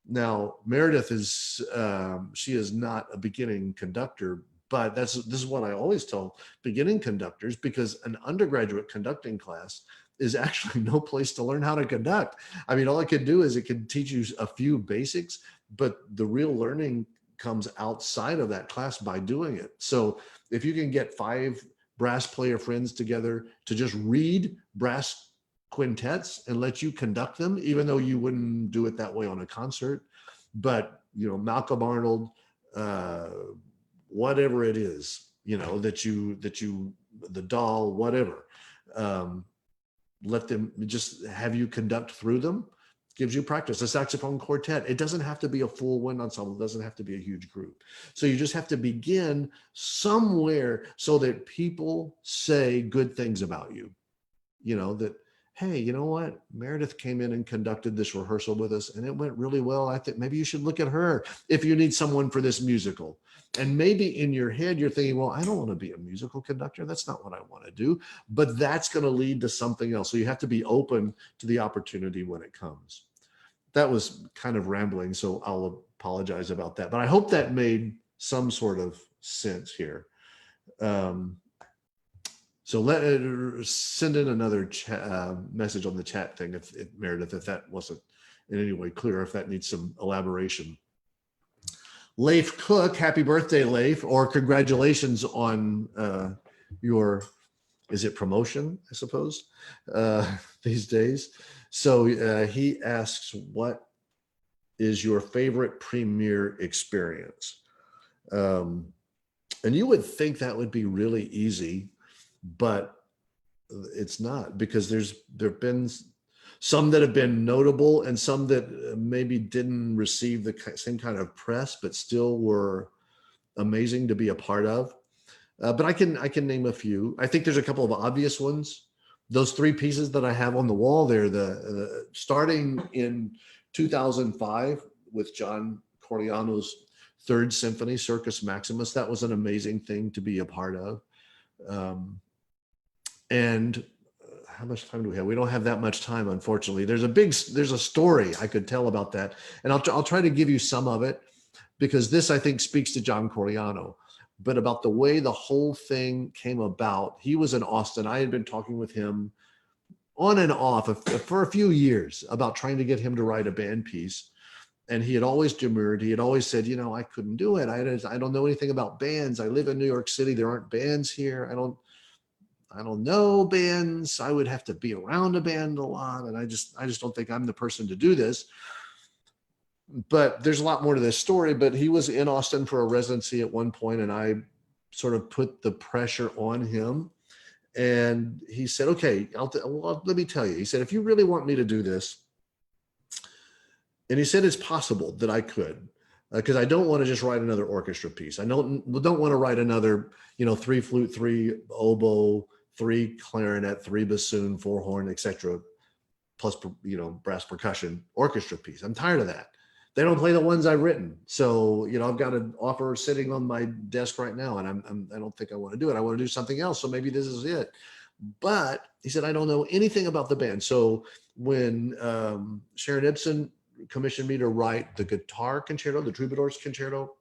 Now, Meredith she is not a beginning conductor, but this is what I always tell beginning conductors, because an undergraduate conducting class is actually no place to learn how to conduct. I mean, all it could do is it could teach you a few basics, but the real learning comes outside of that class by doing it. So if you can get 5 brass player friends together to just read brass quintets and let you conduct them, even though you wouldn't do it that way on a concert, but Malcolm Arnold, whatever it is, the doll, whatever. Let them just have you conduct through them. Gives you practice. A saxophone quartet, it doesn't have to be a full wind ensemble. It doesn't have to be a huge group. So you just have to begin somewhere so that people say good things about you. That, hey, you know what? Meredith came in and conducted this rehearsal with us and it went really well. I think maybe you should look at her if you need someone for this musical. And maybe in your head, you're thinking, well, I don't want to be a musical conductor. That's not what I want to do. But that's going to lead to something else. So you have to be open to the opportunity when it comes. That was kind of rambling, so I'll apologize about that. But I hope that made some sort of sense here. So send in another message on the chat thing, if Meredith, if that wasn't in any way clear, if that needs some elaboration. Leif Cook, happy birthday, Leif, or congratulations on your, is it promotion, I suppose, these days. So he asks, what is your favorite premiere experience? And you would think that would be really easy, but it's not, because there've been some that have been notable and some that maybe didn't receive the same kind of press, but still were amazing to be a part of. But I can name a few. I think there's a couple of obvious ones. Those three pieces that I have on the wall there, the starting in 2005 with John Coriano's Third Symphony, Circus Maximus, that was an amazing thing to be a part of. And how much time do we have? We don't have that much time, unfortunately. There's a story I could tell about that, and I'll try to give you some of it, because this, I think, speaks to John Coriano. But about the way the whole thing came about. He was in Austin. I had been talking with him on and off for a few years about trying to get him to write a band piece. And he had always demurred. He had always said, I couldn't do it. I don't know anything about bands. I live in New York City. There aren't bands here. I don't know bands. I would have to be around a band a lot. And I just don't think I'm the person to do this. But there's a lot more to this story. But he was in Austin for a residency at one point, and I sort of put the pressure on him. And he said, okay, let me tell you. He said, if you really want me to do this, and he said it's possible that I could, because I don't want to just write another orchestra piece. I don't want to write another, 3 flute, 3 oboe, 3 clarinet, 3 bassoon, 4 horn, etc., plus brass percussion orchestra piece. I'm tired of that. They don't play the ones I've written. So, I've got an offer sitting on my desk right now, and I don't think I want to do it. I want to do something else. So maybe this is it. But he said, I don't know anything about the band. So when Sharon Ibsen commissioned me to write the guitar concerto, the Troubadours concerto,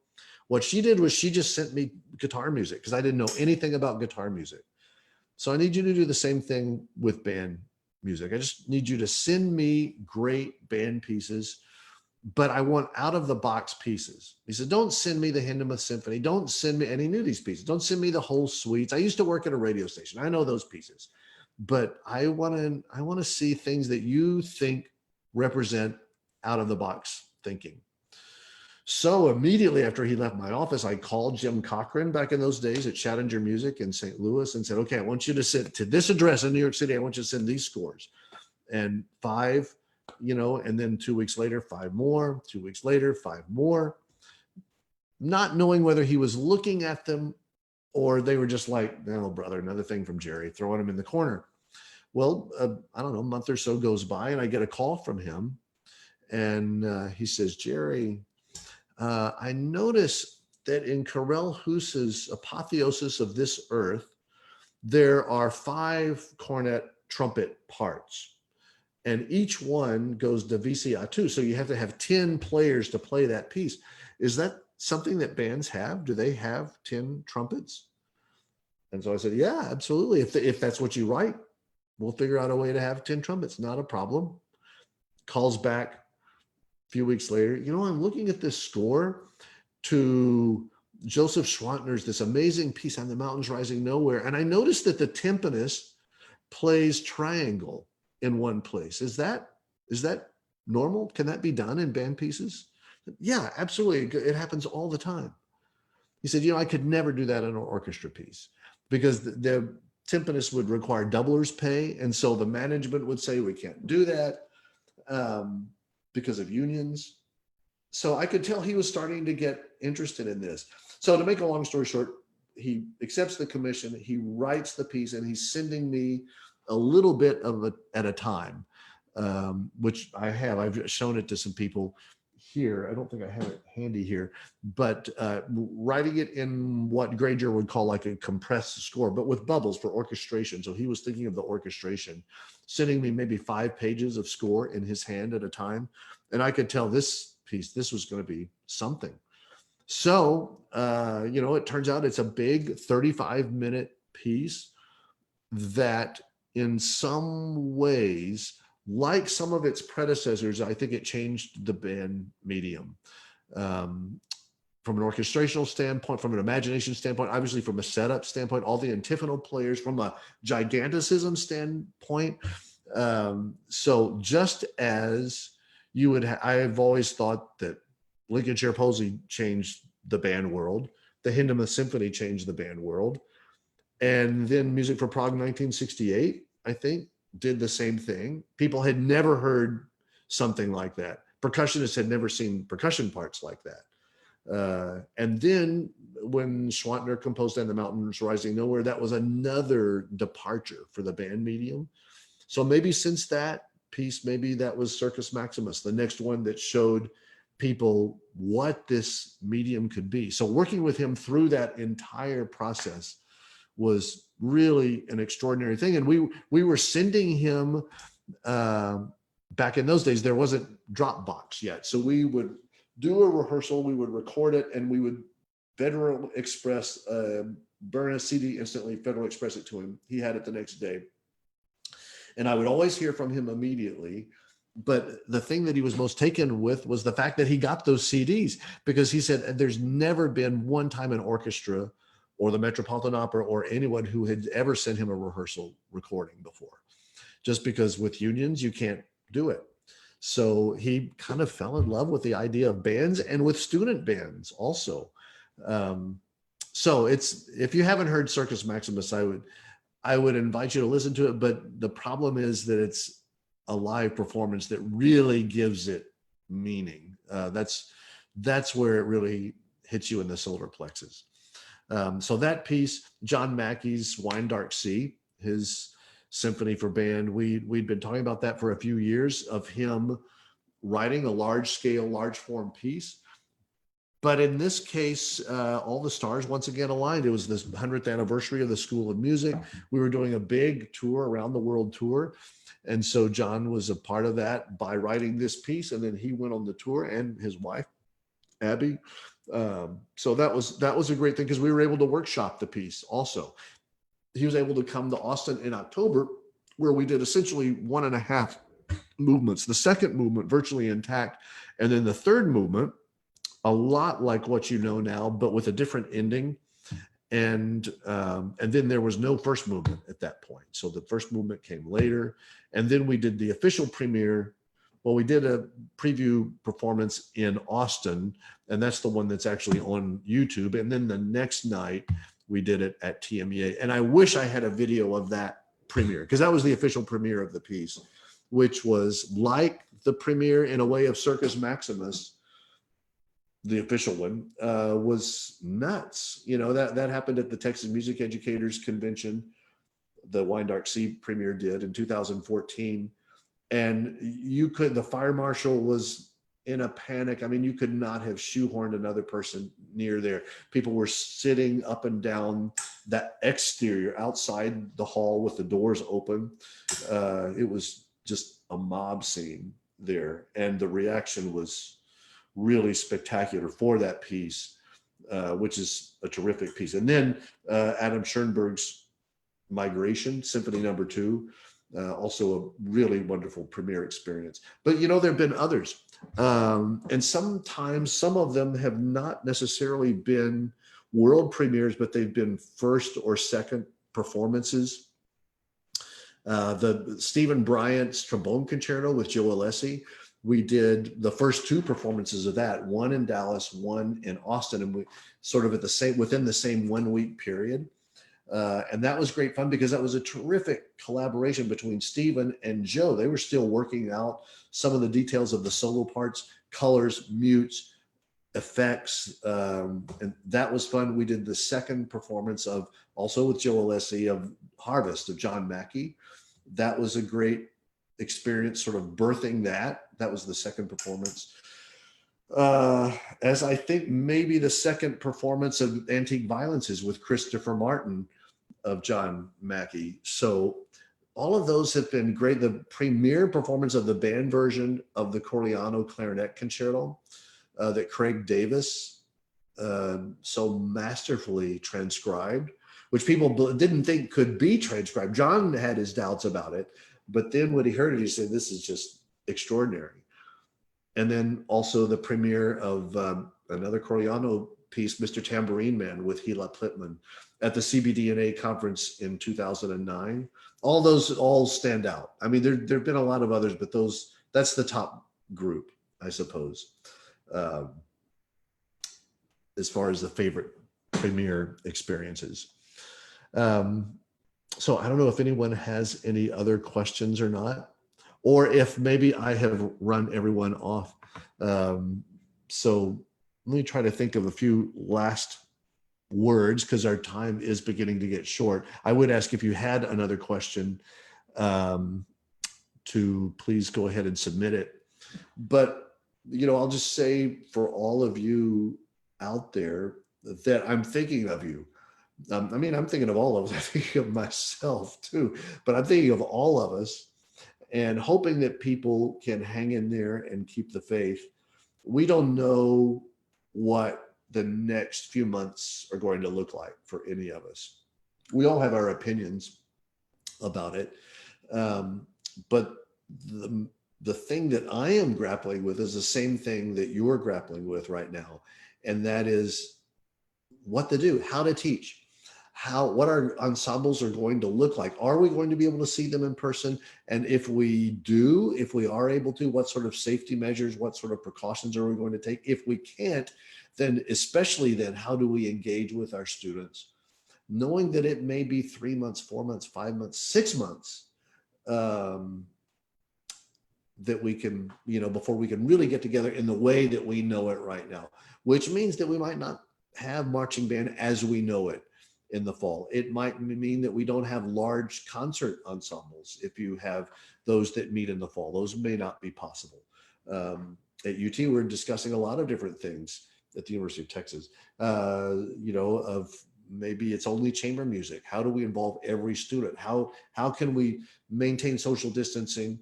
what she did was she just sent me guitar music, because I didn't know anything about guitar music. So I need you to do the same thing with band music. I just need you to send me great band pieces, but I want out of the box pieces. He said, don't send me the Hindemith Symphony. Don't send me, and he knew these pieces. Don't send me the whole suites. I used to work at a radio station. I know those pieces, but I want to see things that you think represent out of the box thinking. So immediately after he left my office, I called Jim Cochran back in those days at Chattinger Music in St. Louis and said, okay, I want you to send to this address in New York City. I want you to send these scores. And 5, and then 2 weeks later, 5 more, 2 weeks later, 5 more, not knowing whether he was looking at them or they were just like, no, brother, another thing from Jerry, throwing him in the corner. Well, I don't know, a month or so goes by and I get a call from him. And he says, Jerry, I noticed that in Karel Huss's Apotheosis of This Earth, there are 5 cornet trumpet parts, and each one goes divisi a 2. So you have to have 10 players to play that piece. Is that something that bands have? Do they have 10 trumpets? And so I said, yeah, absolutely. If that's what you write, we'll figure out a way to have 10 trumpets. Not a problem. Calls back a few weeks later. I'm looking at this score to Joseph Schwantner's, this amazing piece on the Mountains Rising Nowhere. And I noticed that the timpanist plays triangle in one place. Is that normal? Can that be done in band pieces? Yeah, absolutely. It happens all the time. He said, I could never do that in an orchestra piece because the timpanist would require doubler's pay. And so the management would say, we can't do that because of unions. So I could tell he was starting to get interested in this. So to make a long story short, he accepts the commission, he writes the piece, and he's sending me a little bit of it at a time, which I've shown it to some people here. I don't think I have it handy here, but writing it in what Granger would call like a compressed score, but with bubbles for orchestration. So he was thinking of the orchestration, sending me maybe 5 pages of score in his hand at a time. And I could tell this was going to be something. So, it turns out it's a big 35-minute piece that in some ways, like some of its predecessors, I think it changed the band medium. From an orchestrational standpoint, from an imagination standpoint, obviously from a setup standpoint, all the antiphonal players, from a giganticism standpoint. So just as you would, I've always thought that Lincolnshire Posey changed the band world. The Hindemith Symphony changed the band world. And then Music for Prague 1968, I think, did the same thing. People had never heard something like that. Percussionists had never seen percussion parts like that. And then when Schwantner composed And the Mountains Rising Nowhere, that was another departure for the band medium. So maybe since that piece, maybe that was Circus Maximus, the next one that showed people what this medium could be. So working with him through that entire process was really an extraordinary thing. And we were sending him, back in those days, there wasn't Dropbox yet. So we would do a rehearsal, we would record it, and we would Federal Express, burn a CD instantly, Federal Express it to him. He had it the next day. And I would always hear from him immediately. But the thing that he was most taken with was the fact that he got those CDs, because he said there's never been one time an orchestra or the Metropolitan Opera or anyone who had ever sent him a rehearsal recording before, just because with unions, you can't do it. So he kind of fell in love with the idea of bands and with student bands also. So if you haven't heard Circus Maximus, I would invite you to listen to it. But the problem is that it's a live performance that really gives it meaning. That's where it really hits you in the solar plexus. So that piece, John Mackey's Wine Dark Sea, his symphony for band, we'd been talking about that for a few years, of him writing a large scale, large form piece. But in this case, all the stars once again aligned. It was the 100th anniversary of the School of Music. We were doing a big tour, around the world tour. And so John was a part of that by writing this piece. And then he went on the tour, and his wife, Abby. So that was a great thing, because we were able to workshop the piece also. He was able to come to Austin in October, where we did essentially 1.5 movements. The second movement virtually intact. And then the third movement, a lot like what you know now, but with a different ending. And then there was no first movement at that point. So the first movement came later. And then we did the official premiere. Well, we did a preview performance in Austin, and that's the one that's actually on YouTube. And then the next night we did it at TMEA. And I wish I had a video of that premiere, because that was the official premiere of the piece, which was like the premiere in a way of Circus Maximus. The official one was nuts. That happened at the Texas Music Educators Convention. The Wine Dark Sea premiere did in 2014. And the fire marshal was in a panic. I mean, you could not have shoehorned another person near there. People were sitting up and down that exterior outside the hall with the doors open. It was just a mob scene there. And the reaction was really spectacular for that piece, which is a terrific piece. And then Adam Schoenberg's Migration, Symphony No. 2, also a really wonderful premiere experience. But there have been others. And sometimes some of them have not necessarily been world premieres, but they've been first or second performances. The Stephen Bryant's Trombone Concerto with Joe Alessi we did the first two performances of that, one in Dallas, one in Austin, and we sort of within the same 1 week period. And that was great fun because that was a terrific collaboration between Stephen and Joe. They were still working out some of the details of the solo parts, colors, mutes, effects, and that was fun. We did the second performance of, also with Joe Alessi, of Harvest of John Mackey. That was a great experience, sort of birthing that. That was the second performance. As I think maybe the second performance of Antique Violences with Christopher Martin of John Mackey. So all of those have been great. The premiere performance of the band version of the Corigliano Clarinet Concerto that Craig Davis so masterfully transcribed, which people didn't think could be transcribed. John had his doubts about it, but then when he heard it, he said, this is just extraordinary. And then also the premiere of another Corigliano piece, Mr. Tambourine Man, with Hila Plitman at the CBDNA conference in 2009. All those all stand out. I mean, there have been a lot of others, but that's the top group, I suppose, as far as the favorite premiere experiences. So I don't know if anyone has any other questions or not, or if maybe I have run everyone off. So let me try to think of a few last words, because our time is beginning to get short. I would ask if you had another question to please go ahead and submit it. But, I'll just say for all of you out there that I'm thinking of you. I'm thinking of all of us. I'm thinking of myself too, but I'm thinking of all of us and hoping that people can hang in there and keep the faith. We don't know what the next few months are going to look like for any of us. We all have our opinions about it. But the thing that I am grappling with is the same thing that you're grappling with right now. And that is what to do, how to teach, what our ensembles are going to look like. Are we going to be able to see them in person? And if we are able to, what sort of safety measures, what sort of precautions are we going to take? If we can't, then especially then, how do we engage with our students? Knowing that it may be 3 months, 4 months, 5 months, 6 months, that we can, before we can really get together in the way that we know it right now, which means that we might not have marching band as we know it in the fall. It might mean that we don't have large concert ensembles. If you have those that meet in the fall, those may not be possible. At UT, we're discussing a lot of different things at the University of Texas, of maybe it's only chamber music. How do we involve every student? How can we maintain social distancing?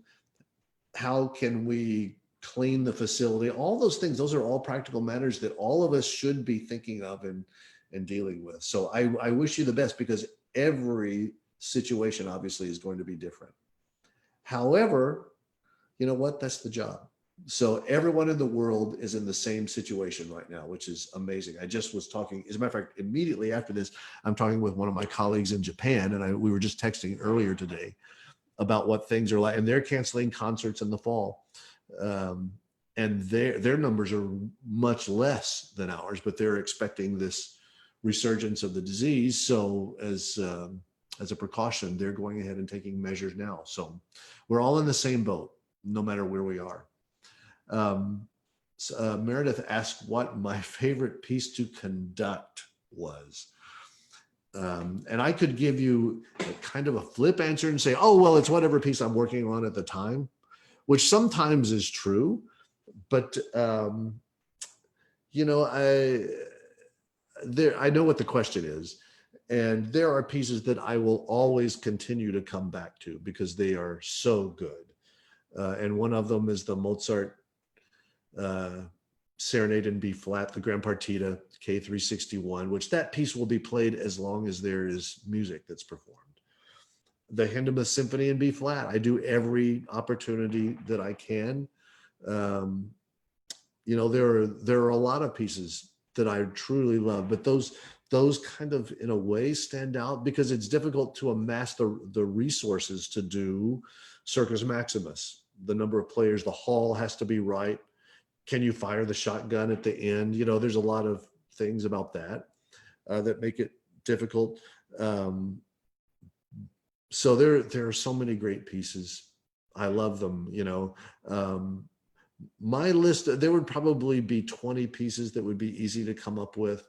How can we clean the facility? All those things, those are all practical matters that all of us should be thinking of and dealing with. So I wish you the best, because every situation obviously is going to be different. However, you know what? That's the job. So everyone in the world is in the same situation right now, which is amazing. I just was talking, as a matter of fact, immediately after this, I'm talking with one of my colleagues in Japan, and we were just texting earlier today about what things are like, and they're canceling concerts in the fall. And their numbers are much less than ours, but they're expecting this resurgence of the disease. So as a precaution, they're going ahead and taking measures now. So we're all in the same boat, no matter where we are. Meredith asked what my favorite piece to conduct was. And I could give you kind of a flip answer and say, oh, well, it's whatever piece I'm working on at the time, which sometimes is true. But, I know what the question is. And there are pieces that I will always continue to come back to because they are so good. And one of them is the Mozart Serenade in B flat, the Grand Partita, K361, which that piece will be played as long as there is music that's performed. The Hindemith Symphony in B flat, I do every opportunity that I can. There are a lot of pieces that I truly love, but those kind of in a way stand out because it's difficult to amass the resources to do Circus Maximus the number of players. The hall has to be right. Can you fire the shotgun at the end? There's a lot of things about that that make it difficult. So there are so many great pieces. I love them. My list, there would probably be 20 pieces that would be easy to come up with.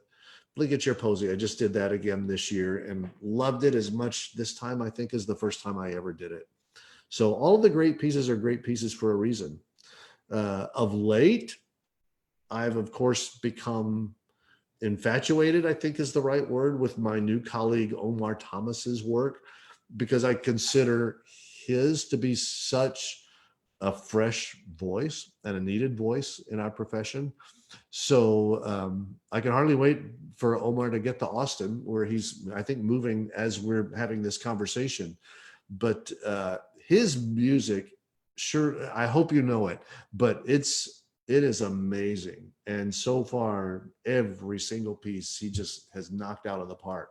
Ligature Posey, I just did that again this year and loved it as much this time, I think, as the first time I ever did it. So all of the great pieces are great pieces for a reason. Of late, I've, of course, become infatuated, I think is the right word, with my new colleague Omar Thomas's work, because I consider his to be such a fresh voice and a needed voice in our profession. So I can hardly wait for Omar to get to Austin, where he's, I think, moving as we're having this conversation. But his music, sure, I hope you know it, but it is amazing. And so far, every single piece he just has knocked out of the park.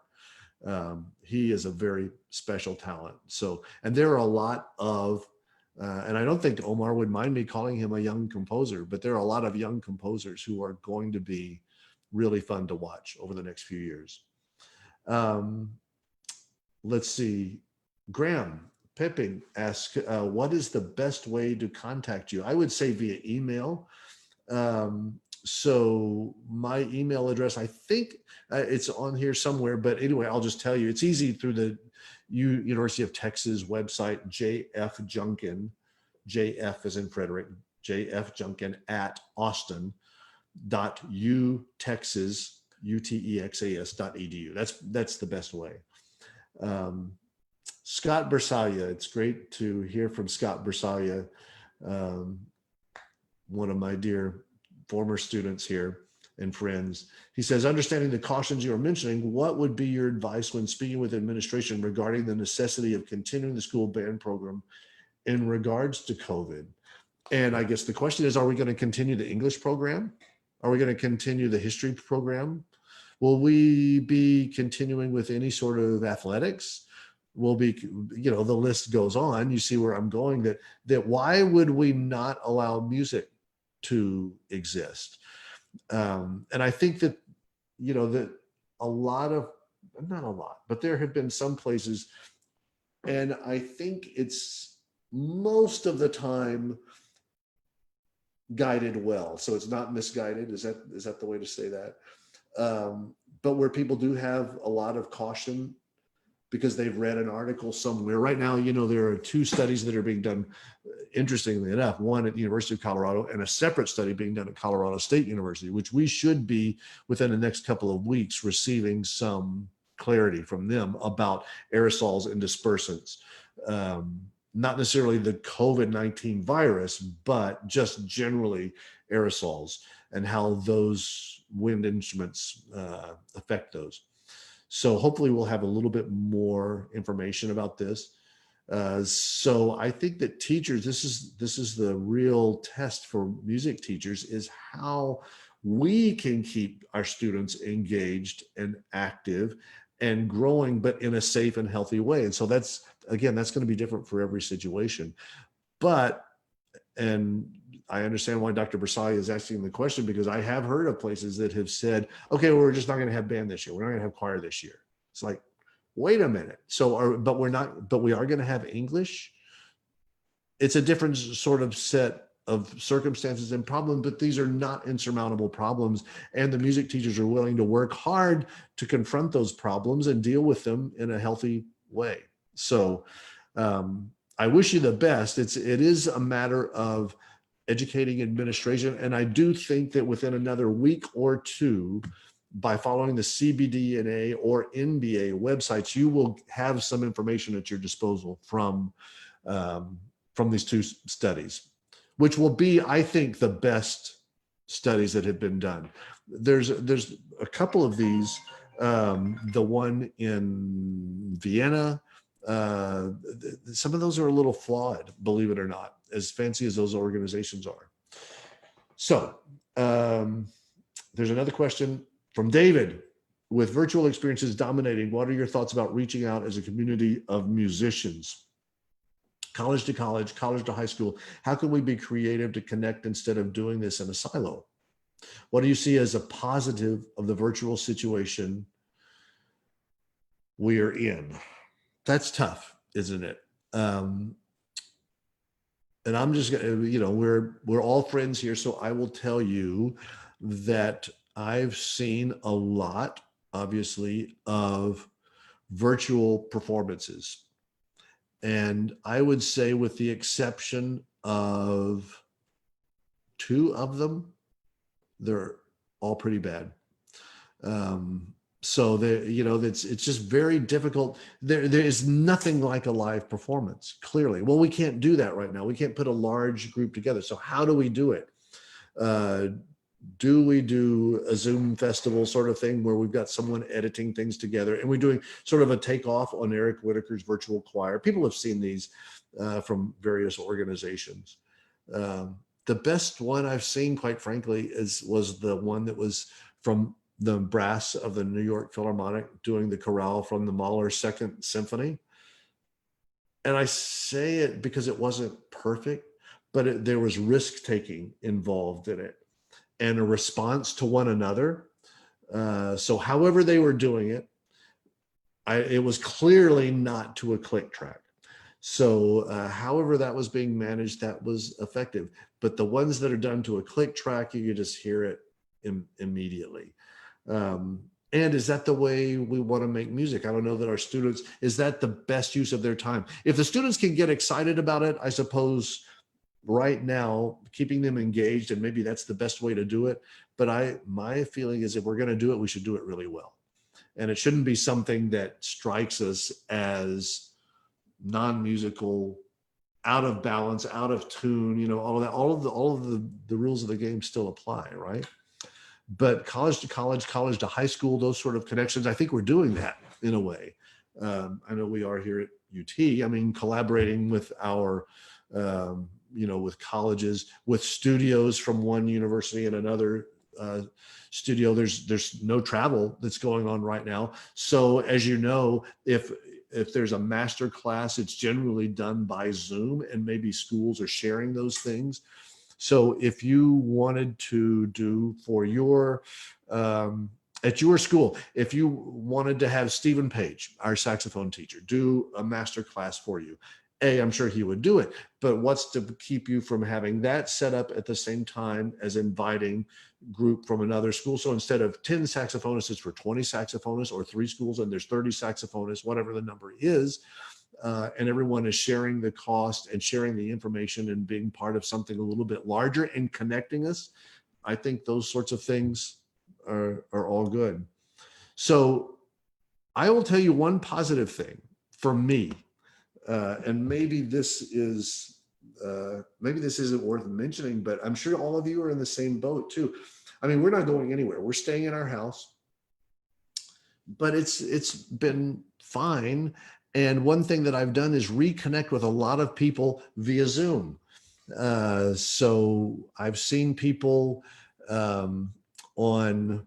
He is a very special talent. So, and there are a lot of, and I don't think Omar would mind me calling him a young composer, but there are a lot of young composers who are going to be really fun to watch over the next few years. Let's see. Graham Pipping asks, what is the best way to contact you? I would say via email. So my email address, I think it's on here somewhere, but anyway, I'll just tell you, it's easy through the University of Texas website, JF Junkin, JF as in Frederick, JF Junkin at austin.utexas.edu. That's the best way. Scott Bersalia, it's great to hear from Scott Bersalia, one of my dear former students here and friends. He says, understanding the cautions you are mentioning, what would be your advice when speaking with administration regarding the necessity of continuing the school band program in regards to COVID? And I guess the question is, are we going to continue the English program? Are we going to continue the history program? Will we be continuing with any sort of athletics? Will be, the list goes on. You see where I'm going, that why would we not allow music to exist? And I think that, that a lot of, not a lot, but there have been some places, and I think it's most of the time guided well. So it's not misguided. Is that the way to say that? But where people do have a lot of caution because they've read an article somewhere. Right now, there are 2 studies that are being done, interestingly enough, one at the University of Colorado and a separate study being done at Colorado State University, which we should be, within the next couple of weeks, receiving some clarity from them about aerosols and dispersants. Not necessarily the COVID-19 virus, but just generally aerosols and how those wind instruments affect those. So hopefully we'll have a little bit more information about this. So I think that teachers, this is the real test for music teachers, is how we can keep our students engaged and active and growing, but in a safe and healthy way. And so that's going to be different for every situation. And I understand why Dr. Bersali is asking the question, because I have heard of places that have said, okay, well, we're just not going to have band this year. We're not going to have choir this year. It's like, wait a minute. But we are going to have English. It's a different sort of set of circumstances and problems, but these are not insurmountable problems. And the music teachers are willing to work hard to confront those problems and deal with them in a healthy way. So I wish you the best. It is a matter of educating administration. And I do think that within another week or 2, by following the CBDNA or NBA websites, you will have some information at your disposal from these 2 studies, which will be, I think, the best studies that have been done. There's a couple of these, the one in Vienna, some of those are a little flawed, believe it or not, as fancy as those organizations are. So there's another question from David. With virtual experiences dominating, what are your thoughts about reaching out as a community of musicians? college to college, college to high school. How can we be creative to connect instead of doing this in a silo? What do you see as a positive of the virtual situation we are in? That's tough, isn't it? And I'm just gonna, we're all friends here, so I will tell you that I've seen a lot, obviously, of virtual performances. And I would say, with the exception of two of them, they're all pretty bad. So it's just very difficult. There is nothing like a live performance, clearly. Well, we can't do that right now. We can't put a large group together. So how do we do it? Do we do a Zoom festival sort of thing where we've got someone editing things together, and we're doing sort of a takeoff on Eric Whitaker's virtual choir? People have seen these from various organizations. The best one I've seen, quite frankly, was the one that was from the brass of the New York Philharmonic doing the chorale from the Mahler's Second Symphony. And I say it because it wasn't perfect, but there was risk taking involved in it and a response to one another. So however they were doing it, it was clearly not to a click track. So however that was being managed, that was effective. But the ones that are done to a click track, you can just hear it immediately. And is that the way we want to make music? I don't know that our students, is that the best use of their time? If the students can get excited about it, I suppose right now, keeping them engaged, and maybe that's the best way to do it. But my feeling is, if we're going to do it, we should do it really well. And it shouldn't be something that strikes us as non-musical, out of balance, out of tune, all of that, all of the rules of the game still apply, right? But college to college, college to high school, those sort of connections, I think we're doing that in a way. I know we are here at UT. I mean, collaborating with our, with colleges, with studios from one university and another studio. There's no travel that's going on right now. So as you know, if there's a master class, it's generally done by Zoom, and maybe schools are sharing those things. So if you wanted to do for your, at your school, if you wanted to have Stephen Page, our saxophone teacher, do a master class for you, I'm sure he would do it. But what's to keep you from having that set up at the same time as inviting group from another school? So instead of 10 saxophonists, it's for 20 saxophonists, or 3 schools and there's 30 saxophonists, whatever the number is. And everyone is sharing the cost and sharing the information and being part of something a little bit larger and connecting us. I think those sorts of things are all good. So I will tell you one positive thing for me, and maybe this isn't worth mentioning, but I'm sure all of you are in the same boat too. I mean, we're not going anywhere. We're staying in our house, but it's been fine. And one thing that I've done is reconnect with a lot of people via Zoom. So I've seen people on,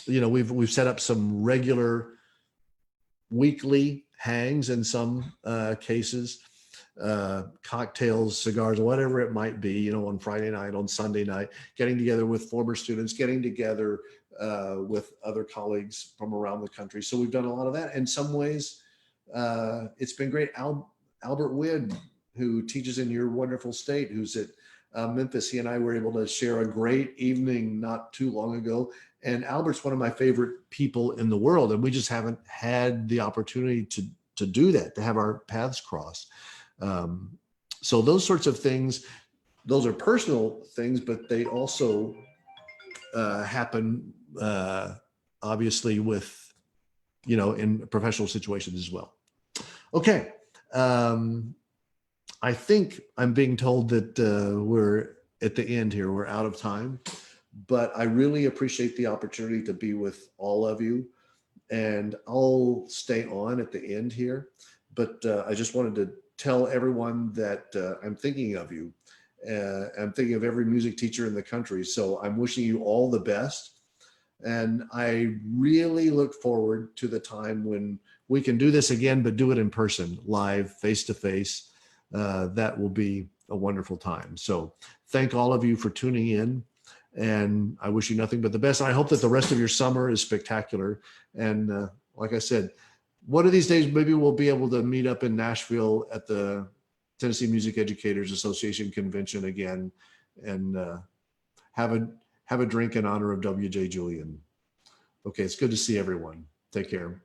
we've set up some regular weekly hangs in some cases, cocktails, cigars, whatever it might be, on Friday night, on Sunday night, getting together with former students, getting together with other colleagues from around the country. So we've done a lot of that. In some ways, it's been great. Albert Witt, who teaches in your wonderful state, who's at Memphis, he and I were able to share a great evening not too long ago. And Albert's one of my favorite people in the world, and we just haven't had the opportunity to do that, to have our paths cross. So those sorts of things, those are personal things, but they also happen obviously with, in professional situations as well. Okay. I think I'm being told that we're at the end here. We're out of time, but I really appreciate the opportunity to be with all of you, and I'll stay on at the end here. But I just wanted to tell everyone that I'm thinking of you. I'm thinking of every music teacher in the country. So I'm wishing you all the best. And I really look forward to the time when we can do this again, but do it in person, live, face to face. that will be a wonderful time. So thank all of you for tuning in, and I wish you nothing but the best. I hope that the rest of your summer is spectacular. And like I said, one of these days, maybe we'll be able to meet up in Nashville at the Tennessee Music Educators Association convention again, and have a drink in honor of W.J. Julian. Okay, it's good to see everyone. Take care.